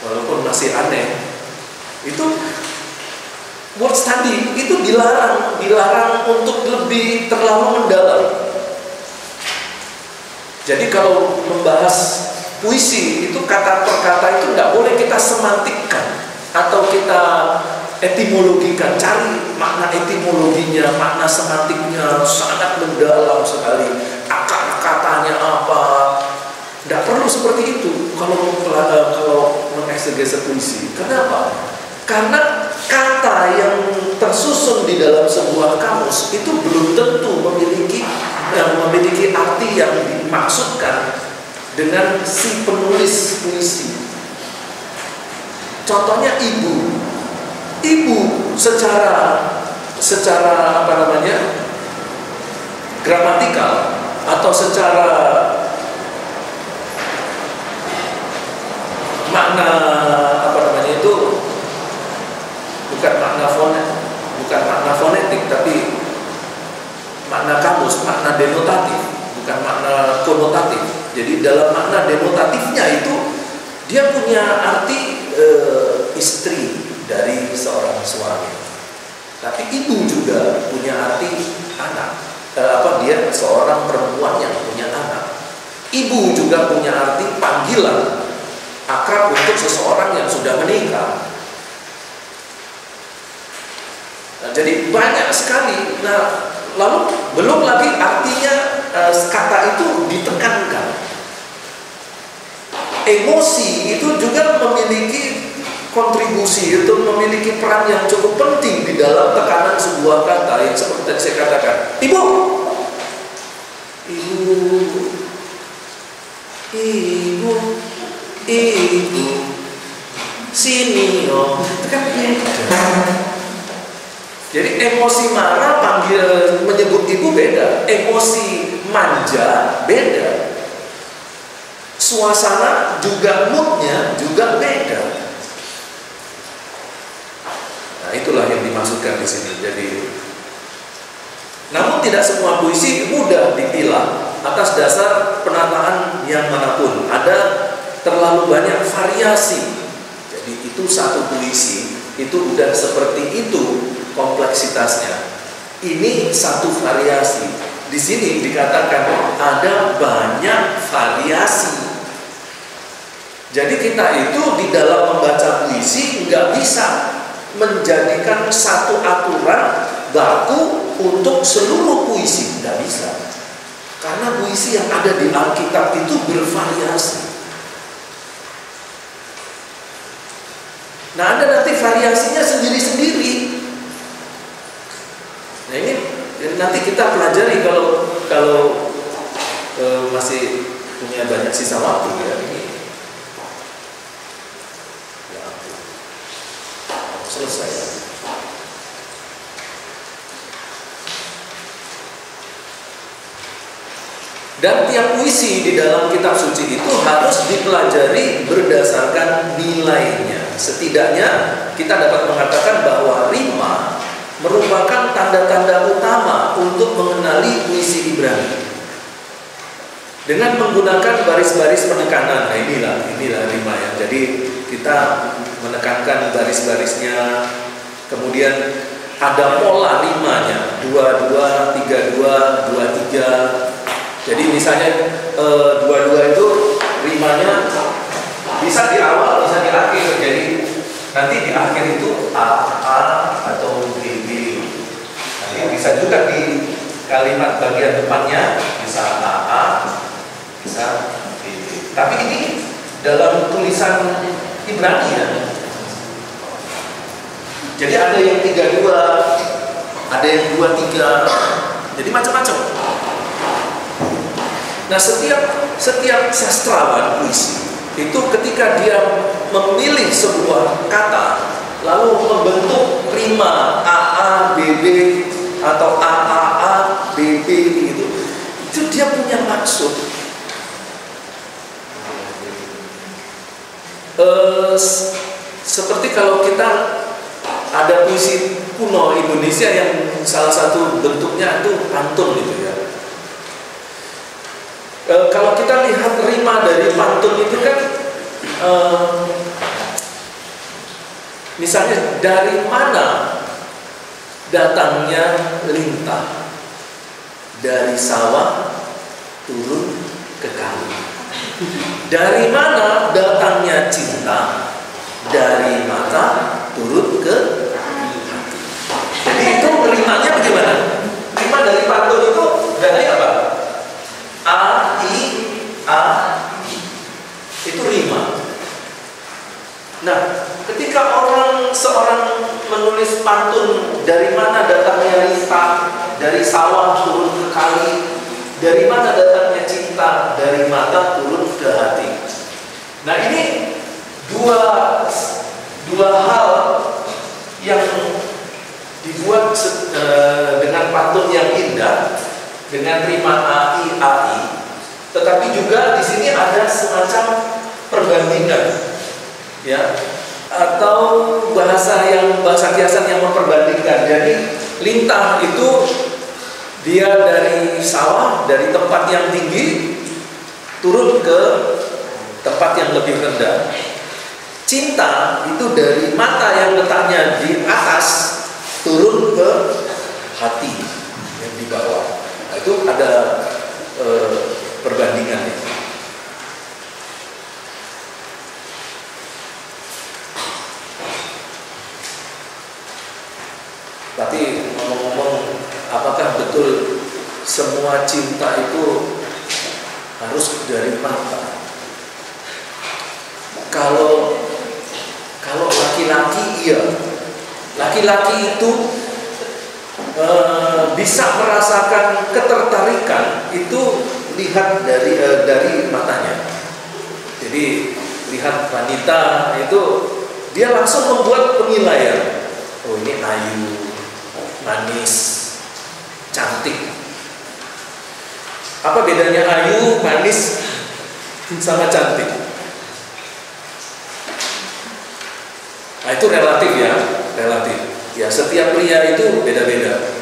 walaupun masih aneh, itu word study itu dilarang untuk lebih terlalu mendalam. Jadi kalau membahas puisi itu kata per kata itu nggak boleh kita semantikkan atau kita etimologikan, cari makna etimologinya, makna semantiknya sangat mendalam sekali, akar katanya apa. Tidak perlu seperti itu kalau mengeksegese puisi. Kenapa? Karena kata yang tersusun di dalam sebuah kamus itu belum tentu memiliki arti yang dimaksudkan dengan si penulis puisi. Contohnya ibu. Ibu secara apa namanya? gramatikal atau secara makna apa namanya itu bukan makna fonetik tapi makna kamus, makna denotatif, bukan makna konotatif. Jadi dalam makna denotatifnya itu dia punya arti istri dari seorang suami. Tapi ibu juga punya arti anak. Dia seorang perempuan yang punya anak. Ibu juga punya arti panggilan akrab untuk seseorang yang sudah menikah. Nah, jadi banyak sekali. Nah, lalu belum lagi artinya kata itu ditekankan. Emosi itu juga memiliki kontribusi, itu memiliki peran yang cukup penting di dalam tekanan sebuah kata yang seperti tadi saya katakan. Ibu, sini yo, itu kan beda. Jadi emosi marah menyebut ibu beda, emosi manja beda, suasana juga moodnya juga beda. Nah, itulah yang dimaksudkan di sini. Jadi, namun tidak semua puisi mudah dipilah atas dasar penataan yang manapun. Ada terlalu banyak variasi. Jadi itu satu puisi itu udah seperti itu kompleksitasnya. Ini satu variasi. Di sini dikatakan ada banyak variasi. Jadi kita itu di dalam membaca puisi nggak bisa menjadikan satu aturan baku untuk seluruh puisi, tidak bisa. Karena puisi yang ada di Alkitab itu bervariasi. Nah, ada nanti variasinya sendiri-sendiri. Nah, ini nanti kita pelajari kalau masih punya banyak sisa waktu ya. Selesai. Dan tiap puisi di dalam kitab suci itu harus dipelajari berdasarkan nilainya. Setidaknya kita dapat mengatakan bahwa rima merupakan tanda-tanda utama untuk mengenali puisi Ibrani. Dengan menggunakan baris-baris penekanan. Nah, inilah rima ya. Jadi kita menekankan baris-barisnya, kemudian ada pola rimanya 22, 32, 23. Jadi misalnya 22 itu rimanya bisa di awal, bisa di akhir. Jadi nanti di akhir itu A atau B. Nanti bisa juga di kalimat bagian depannya bisa AA, bisa B. Tapi ini dalam tulisan Ibrani ya. Jadi ada yang 32, ada yang 23. Jadi macam-macam. Nah, setiap sastrawan puisi itu ketika dia memilih sebuah kata lalu membentuk rima AA, BB atau AAA, BB itu dia punya maksud. Seperti kalau kita ada puisi kuno Indonesia yang salah satu bentuknya itu pantun gitu ya. Kalau kita lihat rima dari pantun itu kan misalnya dari mana datangnya lintah, dari sawah turun ke kali. Dari mana datangnya cinta, dari mata turun ke hati. Jadi itu rimanya bagaimana? Rima dari pantun itu dari apa? A, I, A, I. Itu rima. Nah, ketika seorang menulis pantun, dari mana datangnya lintah, dari sawah turun ke kali, dari mana datangnya cinta, dari mata turun ke hati. Nah, ini dua hal yang dibuat dengan pantun yang indah, dengan rima AI, AI, tetapi juga di sini ada semacam perbandingan, ya, atau bahasa kiasan yang memperbandingkan. Jadi lintah itu dia dari sawah, dari tempat yang tinggi turun ke tempat yang lebih rendah. Cinta itu dari mata yang letaknya di atas turun ke hati yang di bawah. Nah, itu ada perbandingannya. Tapi ngomong-ngomong, apakah betul semua cinta itu harus dari mata? Kalau laki-laki, iya, laki-laki itu bisa merasakan ketertarikan itu lihat dari matanya. Jadi lihat wanita itu dia langsung membuat penilaian. Oh, ini ayu, manis, cantik. Apa bedanya ayu, manis sama cantik? Nah, itu relatif ya, relatif. Ya, setiap pria itu beda-beda.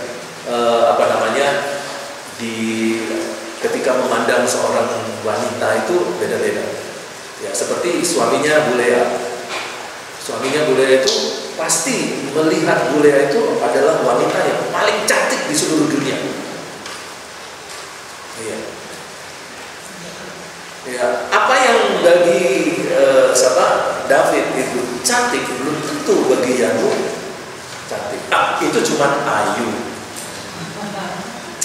Ketika memandang seorang wanita itu beda-beda. Ya, seperti suaminya Bulea. Suaminya Bulea itu pasti melihat Bulea itu adalah wanita yang paling cantik di seluruh dunia. Iya. Ya, apa yang bagi David itu cantik belum tentu bagi Yanu cantik. Itu cuma ayu.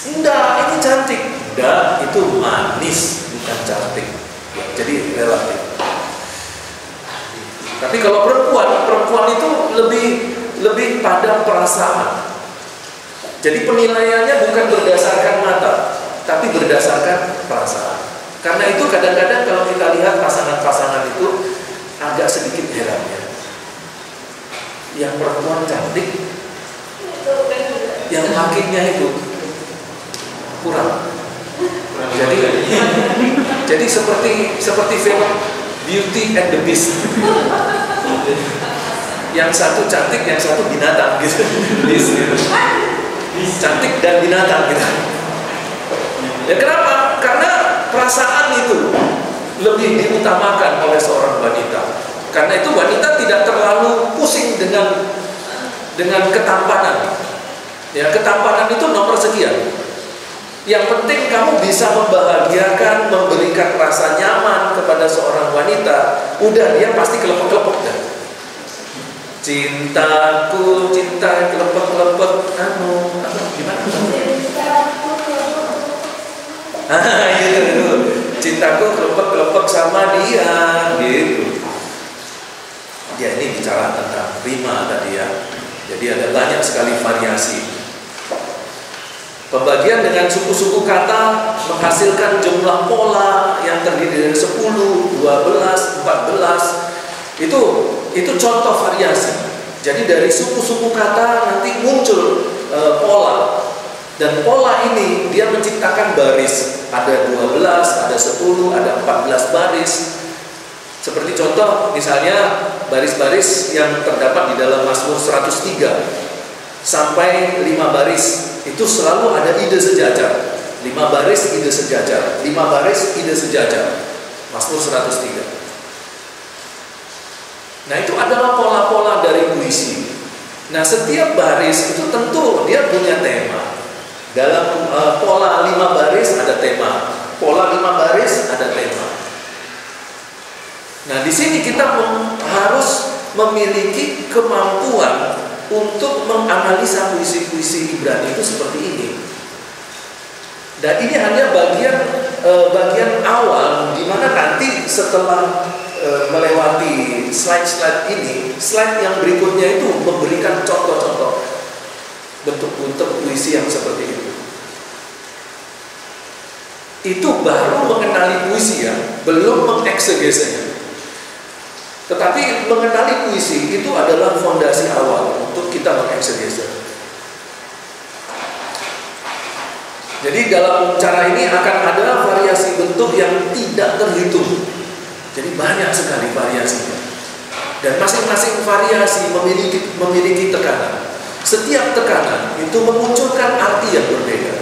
Enggak, ini cantik. Enggak, itu manis, bukan cantik. Ya, jadi relatif. Tapi kalau perempuan itu lebih pada perasaan. Jadi penilaiannya bukan berdasarkan mata, tapi berdasarkan perasaan. Karena itu kadang-kadang kalau kita lihat pasangan-pasangan itu agak sedikit herannya. Yang perempuan cantik, yang lakinya itu kurang. Jadi seperti film Beauty and the Beast. Yang satu cantik, yang satu binatang gitu. Cantik dan binatang gitu. Ya kenapa? Karena perasaan itu lebih diutamakan oleh seorang wanita. Karena itu wanita tidak terlalu pusing dengan ketampanan. Ya, ketampanan itu nomor sekian. Yang penting kamu bisa membahagiakan, memberikan rasa nyaman kepada seorang wanita. Udah, dia pasti kelepek-kelepek dah. Cintaku, cinta kelepek-kelepek, gimana? Gitu. Cintaku kelepek-kelepek sama dia, gitu. Ya, ini bicara tentang rima tadi ya. Jadi ada banyak sekali variasi. Pembagian dengan suku-suku kata menghasilkan jumlah pola yang terdiri dari 10, 12, 14. Itu contoh variasi. Jadi dari suku-suku kata nanti muncul pola. Dan pola ini dia menciptakan baris. Ada 12, ada 10, ada 14 baris. Seperti contoh misalnya baris-baris yang terdapat di dalam Mazmur 103 sampai 5 baris. Itu selalu ada ide sejajar. 5 baris ide sejajar, 5 baris ide sejajar. Mazmur 103. Nah, itu adalah pola-pola dari puisi. Nah, setiap baris itu tentu dia punya tema. Dalam pola 5 baris ada tema. Pola 5 baris ada tema. Nah, di sini kita harus memiliki kemampuan untuk menganalisa puisi-puisi Ibrani itu seperti ini. Dan ini hanya bagian awal, di mana nanti setelah melewati slide-slide ini, slide yang berikutnya itu memberikan contoh-contoh bentuk-bentuk puisi yang seperti itu. Itu baru mengenali puisi ya, belum mengeksegesinya. Tetapi mengenali puisi itu adalah fondasi awal untuk kita mengeksegese. Jadi dalam cara ini akan ada variasi bentuk yang tidak terhitung. Jadi banyak sekali variasinya. Dan masing-masing variasi memiliki tekanan. Setiap tekanan itu memunculkan arti yang berbeda.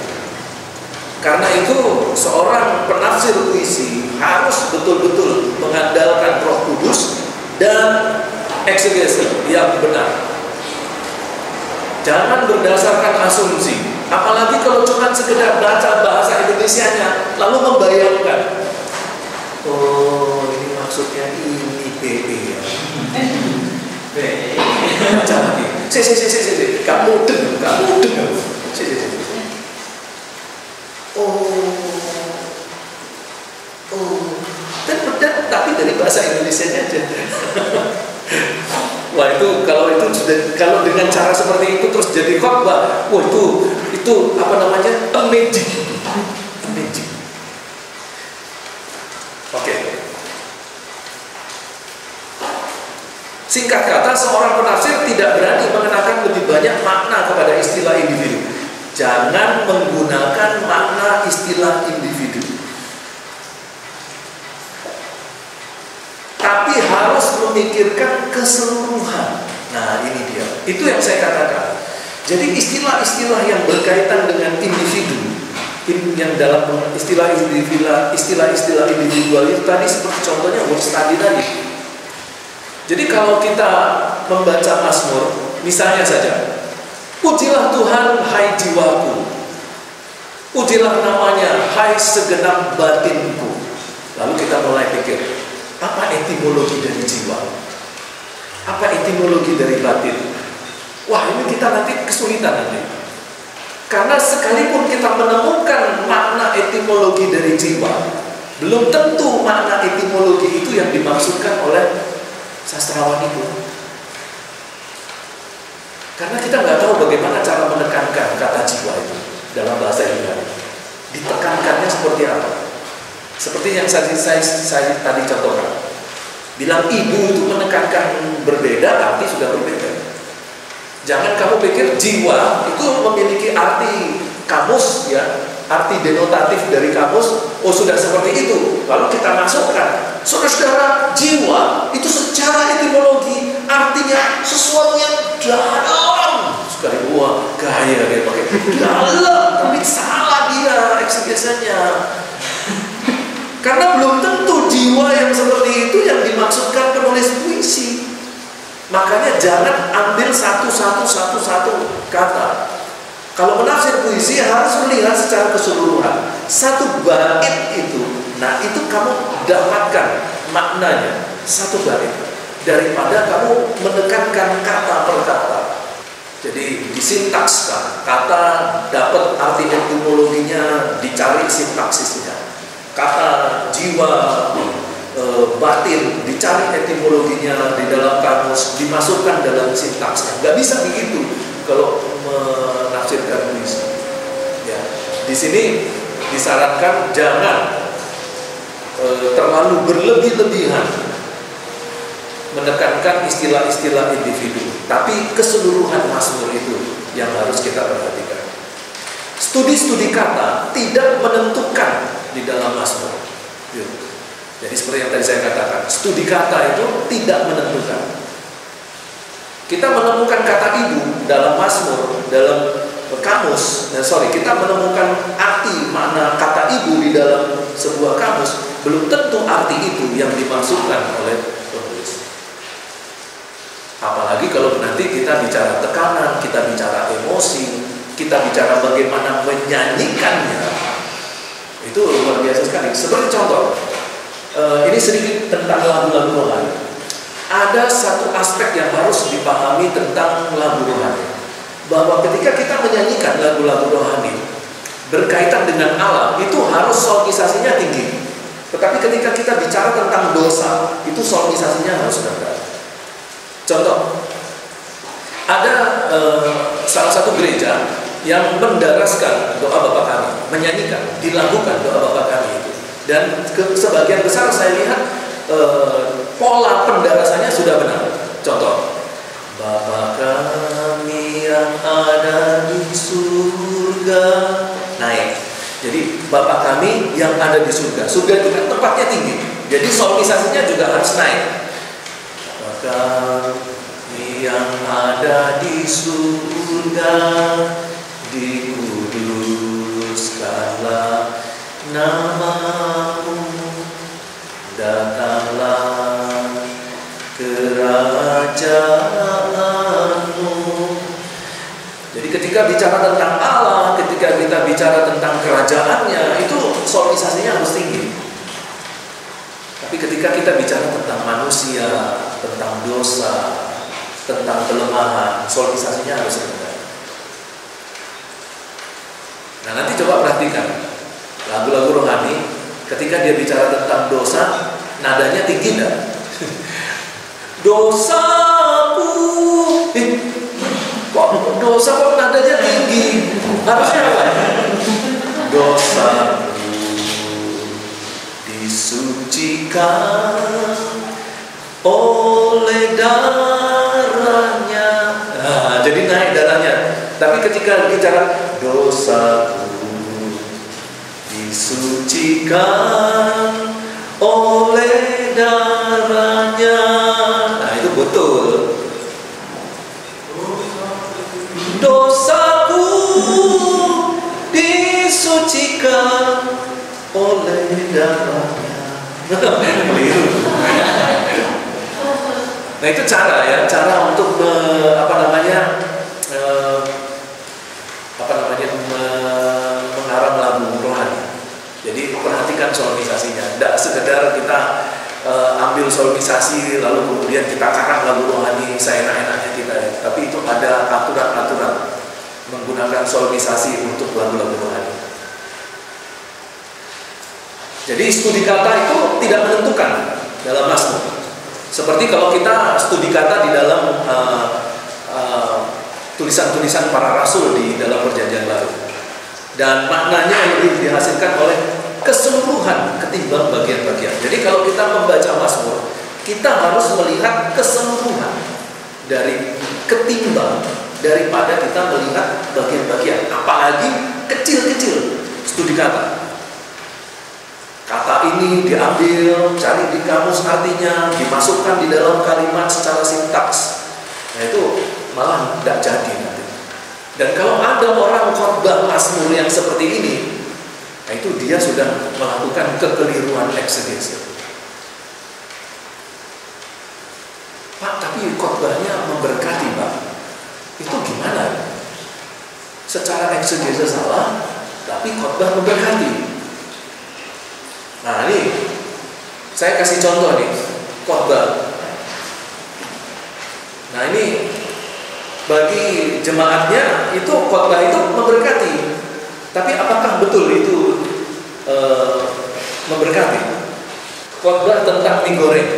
Karena itu seorang penafsir puisi harus betul-betul mengandalkan Roh Kudus dan eksegesi yang benar. Jangan berdasarkan asumsi. Apalagi kalau cuma sekedar baca bahasa Indonesianya, lalu membayangkan, oh ini maksudnya ini BE ya. Baca lagi. Kamu dengar. Dan tapi dari bahasa Indonesianya aja. Wah itu kalau dengan cara seperti itu terus jadi khotbah, wah itu apa namanya, amazing. Oke. Singkat kata, seorang penafsir tidak berani mengenakan lebih banyak makna kepada istilah individu. Jangan menggunakan makna istilah individu, tapi harus memikirkan keseluruhan. Nah ini dia, itu yang saya katakan. Jadi istilah-istilah yang berkaitan dengan individu, yang dalam istilah individual itu tadi, seperti contohnya word study tadi. Jadi kalau kita membaca Mazmur, misalnya saja, pujilah Tuhan hai jiwaku, pujilah namanya hai segenap batinku. Lalu kita mulai pikir, apa etimologi dari jiwa? Apa etimologi dari batin? Wah ini kita nanti kesulitan nanti. Karena sekalipun kita menemukan makna etimologi dari jiwa, belum tentu makna etimologi itu yang dimaksudkan oleh sastrawan itu. Karena kita nggak tahu bagaimana cara menekankan kata jiwa itu dalam bahasa Yunani. Ditekankannya seperti apa? Seperti yang saya tadi contohkan. Bilang ibu itu menekankan berbeda, arti sudah berbeda. Jangan kamu pikir jiwa itu memiliki arti kamus ya, arti denotatif dari kamus, oh sudah seperti itu. Lalu kita masukkan, saudara-saudara, jiwa itu secara etimologi artinya sesuatu yang dalam sekali. Wah, gaya dia pakai dalam, tapi salah dia eksegesinya. Karena belum tentu jiwa yang seperti itu yang dimaksudkan penulis puisi. Makanya jangan ambil satu kata. Kalau menafsir puisi harus melihat secara keseluruhan. Satu bait itu, nah itu kamu dapatkan maknanya satu bait, daripada kamu menekankan kata per kata. Jadi disintakskan, kata dapat arti etimologinya, dicari sintaksisnya. Kata jiwa, batin, dicari etimologinya di dalam kamus, dimasukkan dalam sintaksnya. Nggak bisa begitu kalau menafsirkan puisi. Ya, di sini disarankan jangan terlalu berlebih-lebihan menekankan istilah-istilah individu, tapi keseluruhan Mazmur itu yang harus kita perhatikan. Studi-studi kata tidak menentukan di dalam Mazmur. Jadi seperti yang tadi saya katakan, studi kata itu tidak menentukan. Kita menemukan kata ibu dalam Mazmur, dalam kamus, kita menemukan arti makna kata ibu di dalam sebuah kamus, belum tentu arti itu yang dimaksudkan oleh penulis. Apalagi kalau nanti kita bicara tekanan, kita bicara emosi, kita bicara bagaimana menyanyikannya, itu luar biasa sekali. Seperti contoh, ini sedikit tentang lagu-lagu rohani. Ada satu aspek yang harus dipahami tentang lagu rohani, bahwa ketika kita menyanyikan lagu-lagu rohani berkaitan dengan alam, itu harus solmisasinya tinggi. Tetapi ketika kita bicara tentang dosa, itu solmisasinya harus rendah. Contoh, ada salah satu gereja yang mendaraskan doa Bapa Kami, menyanyikan, dilakukan doa Bapa Kami itu. Dan sebagian besar saya lihat pola pendarasannya sudah benar. Contoh, Bapa Kami yang ada di surga, naik. Jadi Bapa Kami yang ada di surga. Surga itu kan tempatnya tinggi, jadi solmisasinya juga harus naik. Bapa Kami yang ada di surga, dikuduskanlah namamu, datanglah kerajaanmu, Ketika bicara tentang Allah, ketika kita bicara tentang kerajaannya, itu solmisasinya harus tinggi. Tapi ketika kita bicara tentang manusia, tentang dosa, tentang kelemahan, solmisasinya harus rendah. Nah, nanti coba perhatikan lagu-lagu rohani, ketika dia bicara tentang dosa, nadanya tinggi enggak? Dosaku, kok dosa kok nadanya tinggi? Harusnya apa? Dosaku disucikan oleh darahnya. Nah, jadi naik darahnya. Tapi ketika bicara dosaku disucikan oleh darahnya, nah itu betul. Dosaku disucikan oleh darahnya. Keliru. Nah itu cara untuk mengarang lagu rohani. Jadi perhatikan solmisasinya. Tidak sekedar kita ambil solmisasi lalu kemudian kita karang lagu rohani seenak-enaknya kita. Tapi itu ada aturan-aturan menggunakan solmisasi untuk lagu-lagu rohani. Jadi studi kata itu tidak menentukan dalam mazmur. Seperti kalau kita studi kata di dalam tulisan-tulisan para rasul di dalam Perjanjian Baru, dan maknanya lebih dihasilkan oleh keseluruhan ketimbang bagian-bagian. Jadi kalau kita membaca mazmur, kita harus melihat keseluruhan dari ketimbang daripada kita melihat bagian-bagian, apalagi kecil-kecil studi kata. Kata ini diambil, cari di kamus artinya, dimasukkan di dalam kalimat secara sintaks. Nah itu malah tidak jadi nanti. Dan kalau ada orang khotbah mazmur yang seperti ini, nah itu dia sudah melakukan kekeliruan eksegesis. Pak, tapi khotbahnya memberkati, Pak. Itu gimana? Secara eksegesis salah, tapi khotbah memberkati. Nah ini saya kasih contoh nih, khotbah. Nah ini bagi jemaatnya itu khotbah itu memberkati. Tapi apakah betul itu memberkati? Khotbah tentang mie goreng.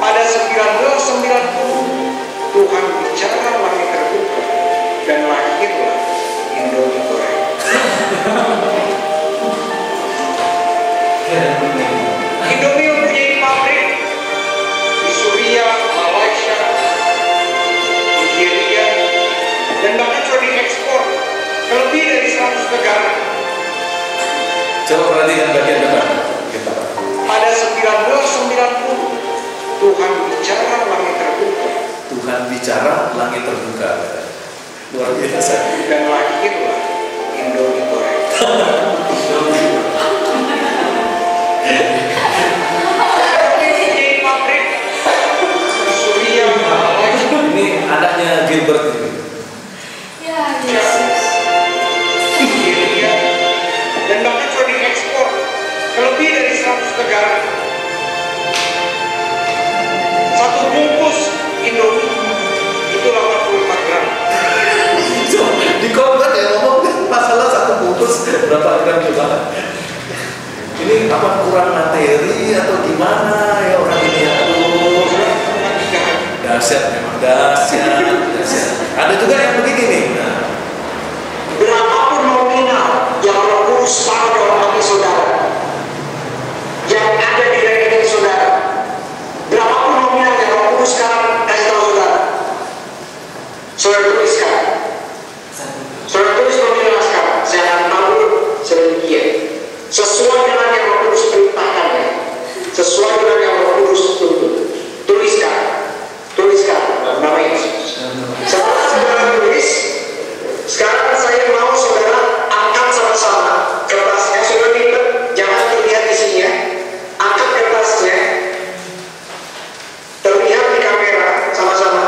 Pada 1990 Tuhan bicara, langit terbuka dan lahirlah Indomie goreng. Indomie mempunyai pabrik di Suriah, Malaysia, Nigeria, dan bahkan sudah diekspor ke lebih dari 100 negara. Coba perhatikan bagian depan. Pada 1990 Tuhan bicara, langit terbuka. Tuhan bicara, langit terbuka. Luar biasa. Dan lahirlah Indomie goreng. Ini anaknya Gilbert ini. Ya, Yesus. Dan bahkan sudah diekspor ke lebih dari 100 negara. Satu bungkus Indomie itu 84 gram. Di korban ya ngomong masalah satu bungkus berapa gram coba. Ini apa kurang materi atau gimana ya orang ini ya? Aduh, dahsyat memang, dahsyat. Ada juga yang begini nih. Nah. Berapapun nominal yang Roh Kudus taruh dalam hati saudara, yang ada di rekening saudara, berapapun nominal yang Roh Kudus sekarang kasih tahu saudara, saudara tuliskan. Saudara tulis nominal sekarang. Saya akan tahu sedemikian sesuai dengan yang Roh Kudus perintahkan, ya. Sesuai dengan yang Roh Kudus tuntut. Tuliskan nama Yesus. Setelah saudara tulis, sekarang saya mau saudara angkat sama-sama kertasnya. Saudara lipat, jangan terlihat di sini ya. Angkat kertasnya, terlihat di kamera sama-sama.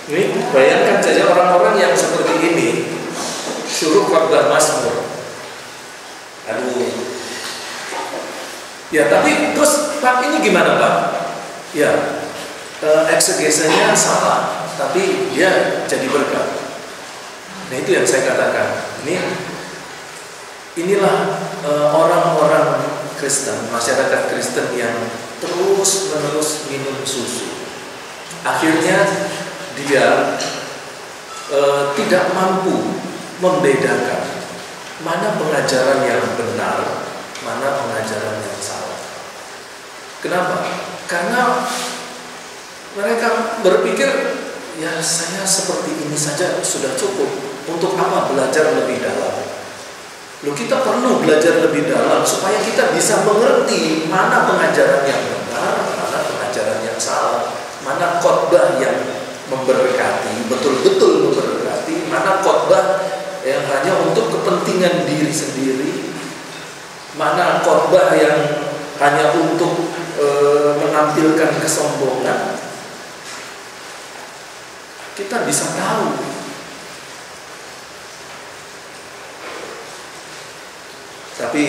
Ini bayangkan saja orang-orang yang seperti ini suruh khotbah Mazmur. Aduh. Ya, tapi terus Pak ini gimana Pak? Ya, eksegesenya salah, tapi dia jadi berkat. Nah itu yang saya katakan. Inilah orang-orang Kristen, masyarakat Kristen yang terus-menerus minum susu. Akhirnya dia tidak mampu membedakan mana pengajaran yang benar, mana pengajaran yang salah. Kenapa? Karena mereka berpikir, ya saya seperti ini saja sudah cukup. Untuk apa belajar lebih dalam? Loh, kita perlu belajar lebih dalam supaya kita bisa mengerti mana pengajaran yang benar, mana pengajaran yang salah, mana khotbah yang memberkati, betul-betul memberkati, mana khotbah yang hanya untuk kepentingan diri sendiri, mana khotbah yang hanya untuk menampilkan kesombongan. Kita bisa tahu. Tapi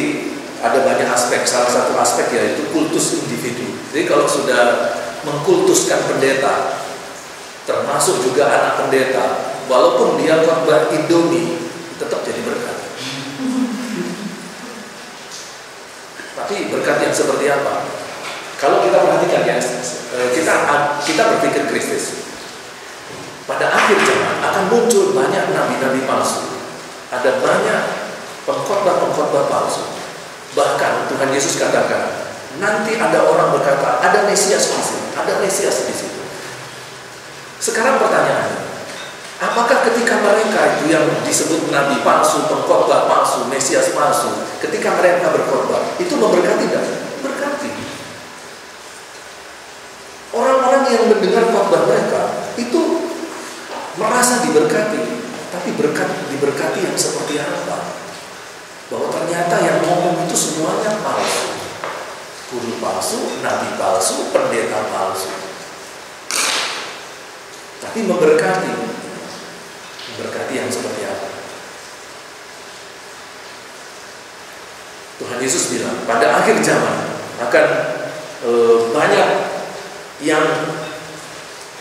ada banyak aspek, salah satu aspek yaitu kultus individu. Jadi kalau sudah mengkultuskan pendeta, termasuk juga anak pendeta, walaupun dia khotbah Indomie, tetap jadi berkat. Tapi berkat yang seperti apa? Kalau kita perhatikan ya, kita berpikir Kristus. Pada akhir zaman akan muncul banyak nabi-nabi palsu. Ada banyak pengkhotbah-pengkhotbah palsu. Bahkan Tuhan Yesus katakan, nanti ada orang berkata, ada Mesias di sini, ada Mesias di situ. Sekarang pertanyaannya, apakah ketika mereka itu yang disebut nabi palsu, pengkhotbah palsu, Mesias palsu, ketika mereka berkhotbah, itu memberkati tidak? Berkati. Orang-orang yang mendengar khotbah mereka itu merasa diberkati, tapi diberkati yang seperti apa? Bahwa ternyata yang ngomong itu semuanya palsu. Guru palsu, nabi palsu, pendeta palsu. Tapi memberkati yang seperti apa? Tuhan Yesus bilang, pada akhir zaman akan banyak yang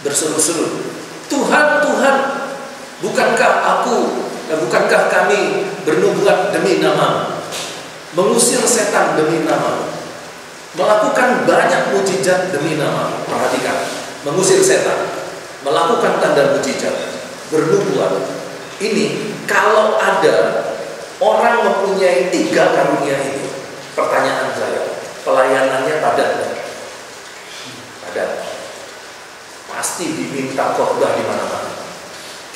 berseru-seru, Tuhan, Tuhan, bukankah kami bernubuat demi nama, mengusir setan demi nama, melakukan banyak mujizat demi nama. Perhatikan, mengusir setan, melakukan tanda mujizat, bernubuat. Ini kalau ada orang mempunyai 3 karunia ini, pertanyaan saya, pelayanannya padat nggak? Padat. Pasti diminta khotbah di mana-mana.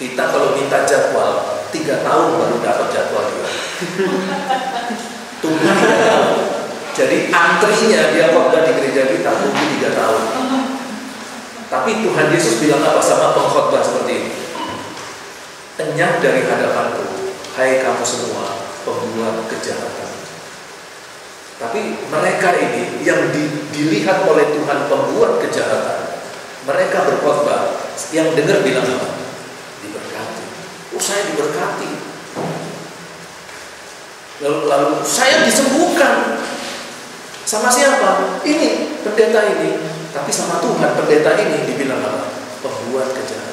Kita kalau minta jadwal 3 tahun baru dapat jadwal juga. Tunggu 3 tahun. Jadi antrinya dia khotbah di gereja kita tunggu 3 tahun. Tapi Tuhan Yesus bilang apa sama pengkhotbah seperti ini? Enyah dari hadapanku, hai kamu semua pembuat kejahatan. Tapi mereka ini yang dilihat oleh Tuhan pembuat kejahatan, mereka berkhotbah, yang dengar bilang apa? Diberkati. Oh, saya diberkati. Lalu saya disembuhkan. Sama siapa? Ini pendeta ini. Tapi sama Tuhan pendeta ini dibilang apa? Pembuat kejahatan.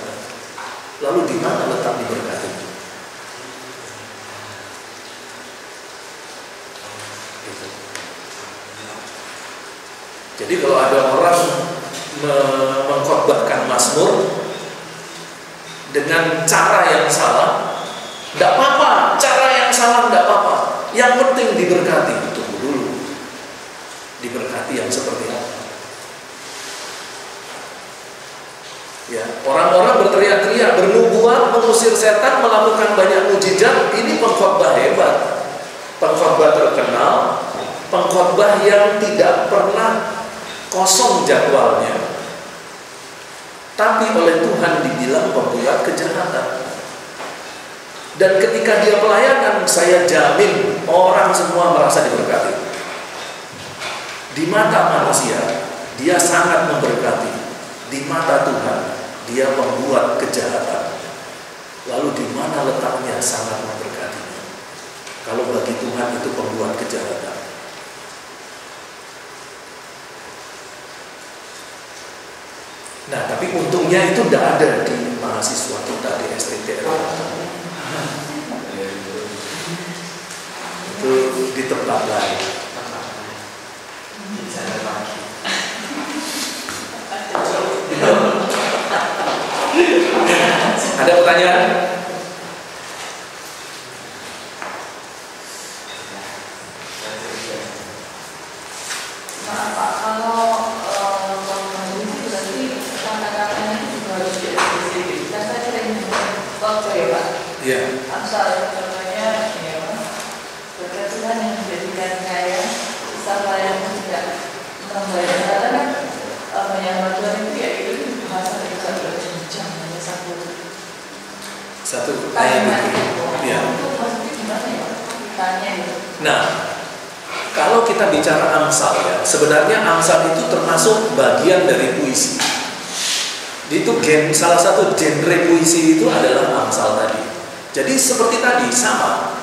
Lalu di mana letak diberkati? Jadi kalau ada orang mengkhotbahkan Mazmur dengan cara yang salah, tidak apa-apa. Cara yang salah tidak apa-apa. Yang penting diberkati. Tunggu dulu. Diberkati yang seperti apa? Ya, orang-orang berteriak-teriak, bernubuat, mengusir setan, melakukan banyak mujizat. Ini pengkhotbah hebat, pengkhotbah terkenal, pengkhotbah yang tidak pernah kosong jadwalnya. Tapi oleh Tuhan dibilang pembuat kejahatan. Dan ketika dia pelayanan, saya jamin orang semua merasa diberkati. Di mata manusia, dia sangat memberkati. Di mata Tuhan, dia membuat kejahatan, lalu di mana letaknya sangat memberkatinya. Kalau bagi Tuhan itu pembuat kejahatan. Nah, tapi untungnya itu tidak ada di mahasiswa kita di STTR. Itu di tempat lain. Ada pertanyaan? Maaf Pak, kalau itu berarti kata-katanya itu juga harus diedukasi. Dan saya sering waktu ya Pak. Iya. Amsal contohnya ya Pak. Berkaitan yang menjadikan kaya, usaha yang tidak membayar. Karena kan banyak bantuan itu ya itu bahasa kita berjenjang hanya satu ayat itu. Ya. Itu maksudnya gimana ya? Tanya itu. Nah, kalau kita bicara Amsal ya, sebenarnya Amsal itu termasuk bagian dari puisi. Itu salah satu genre puisi itu adalah Amsal tadi. Jadi seperti tadi sama.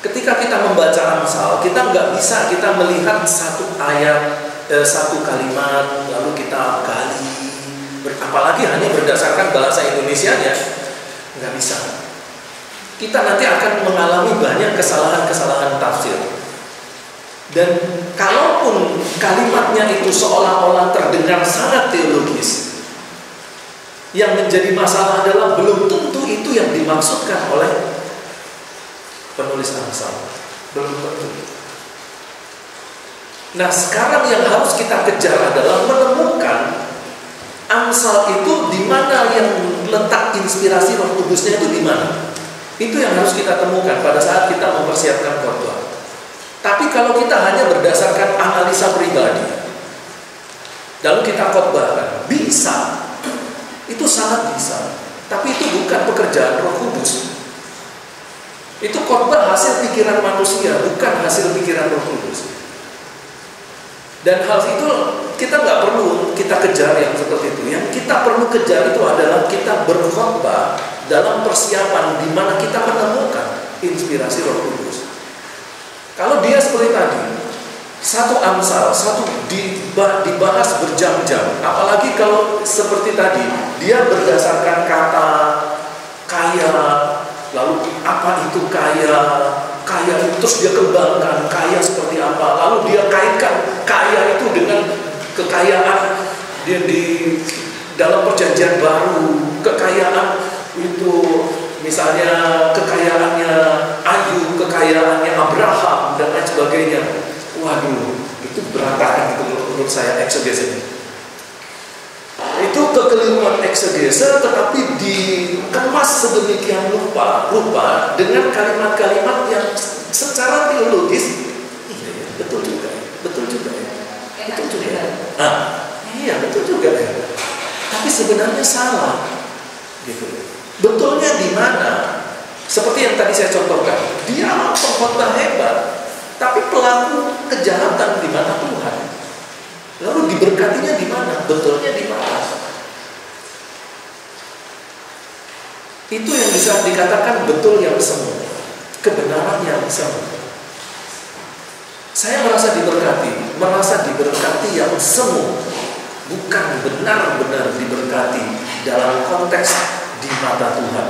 Ketika kita membaca Amsal, kita nggak bisa kita melihat satu ayat, satu kalimat, lalu kita gali. Apalagi hanya berdasarkan bahasa Indonesianya, nggak bisa. Kita nanti akan mengalami banyak kesalahan-kesalahan tafsir. Dan kalaupun kalimatnya itu seolah-olah terdengar sangat teologis, yang menjadi masalah adalah belum tentu itu yang dimaksudkan oleh penulis Amsal. Belum tentu. Nah, sekarang yang harus kita kejar adalah menemukan Amsal itu di mana yang letak inspirasi Roh Kudusnya itu di mana. Itu yang harus kita temukan pada saat kita mempersiapkan khotbah. Tapi kalau kita hanya berdasarkan analisa pribadi, lalu kita khotbahkan, bisa. Itu sangat bisa. Tapi itu bukan pekerjaan Roh Kudus. Itu khotbah hasil pikiran manusia, bukan hasil pikiran Roh Kudus. Dan hal itu kita nggak perlu kita kejar yang seperti itu. Yang kita perlu kejar itu adalah kita berkhotbah dalam persiapan di mana kita menemukan inspirasi Roh Kudus. Kalau dia seperti tadi, satu Amsal, satu dibahas berjam-jam. Apalagi kalau seperti tadi, dia berdasarkan kata kaya, lalu apa itu kaya itu terus dia kembangkan kaya seperti apa, lalu dia kaitkan kaya itu dengan kekayaan dia di dalam perjanjian baru, kekayaan itu misalnya kekayaannya Ayub, kekayaannya Abraham dan lain sebagainya. Waduh, itu berantakan itu menurut saya eksegese. Itu kekeliruan eksegese, tetapi dikemas sedemikian rupa dengan kalimat-kalimat yang secara teologis betul juga ya. Iya betul juga ya. Tapi sebenarnya salah, gitu. Betulnya di mana? Seperti yang tadi saya contohkan, dia pengkhotbah hebat, tapi pelaku kejahatan di mana Tuhan? Lalu diberkatinya di mana? Betulnya di mana? Itu yang bisa dikatakan betul yang semu, kebenaran yang semu. Saya merasa diberkati yang semu, bukan benar-benar diberkati dalam konteks di mata Tuhan.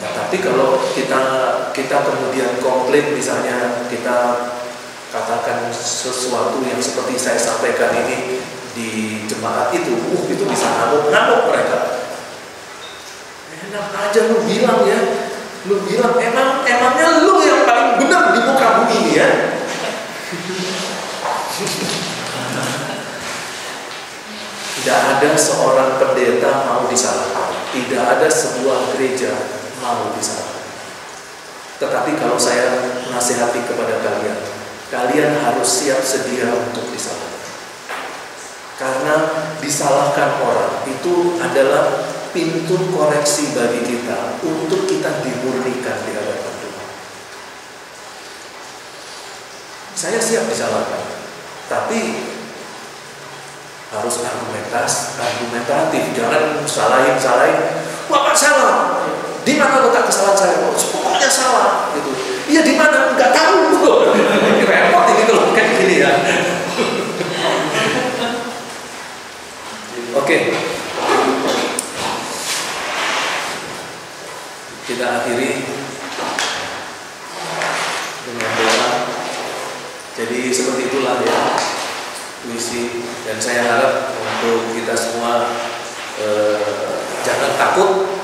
Nah, tapi kalau kita kemudian komplain, misalnya kita katakan sesuatu yang seperti saya sampaikan ini di jemaat itu bisa ngamuk mereka. Enak aja lu bilang ya, emangnya lu yang paling benar di muka bumi ini ya. Tidak ada seorang pendeta mau disalahkan, tidak ada sebuah gereja mau disalahkan. Tetapi kalau saya nasihati kepada kalian harus siap sedia untuk disalahkan. Karena disalahkan orang itu adalah pintu koreksi bagi kita untuk kita dimurnikan di hadapan Tuhan. Saya siap disalahkan, tapi harus argumentatif, jangan salahin. Wah Pak salah, di mana letak kesalahan saya? Oh, pokoknya salah, gitu. Iya di mana? Nggak tahu. Repot ini kalau kayak gini ya. Oke. Kita akhiri dengan doa. Jadi seperti itulah ya puisi, dan saya harap untuk kita semua jangan takut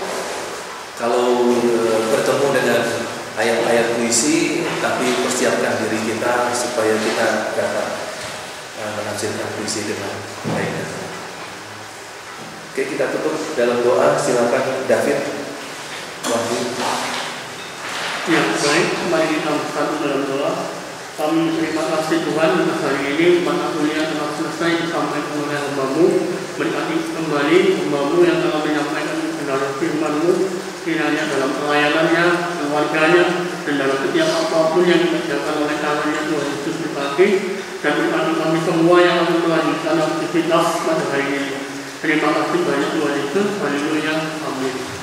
kalau bertemu dengan ayat-ayat puisi, tapi persiapkan diri kita supaya kita dapat menafsirkan puisi dengan baik. Oke, kita tutup dalam doa. Silakan David. Ya, baik, mari kita bersatu dalam doa. Kami terima kasih Tuhan atas hari ini mata kuliah telah selesai disampaikan oleh hamba-Mu. Berkati kembali hamba-Mu yang telah menyampaikan kebenaran firman-Mu, kiranya dalam pelayanannya, keluarganya, dan dalam setiap apapun yang dikerjakan oleh tangannya Tuhan Yesus berkati, dan berkati kami semua yang akan melanjutkan aktivitas pada hari ini. Terima kasih banyak Tuhan Yesus. Haleluya. Amin.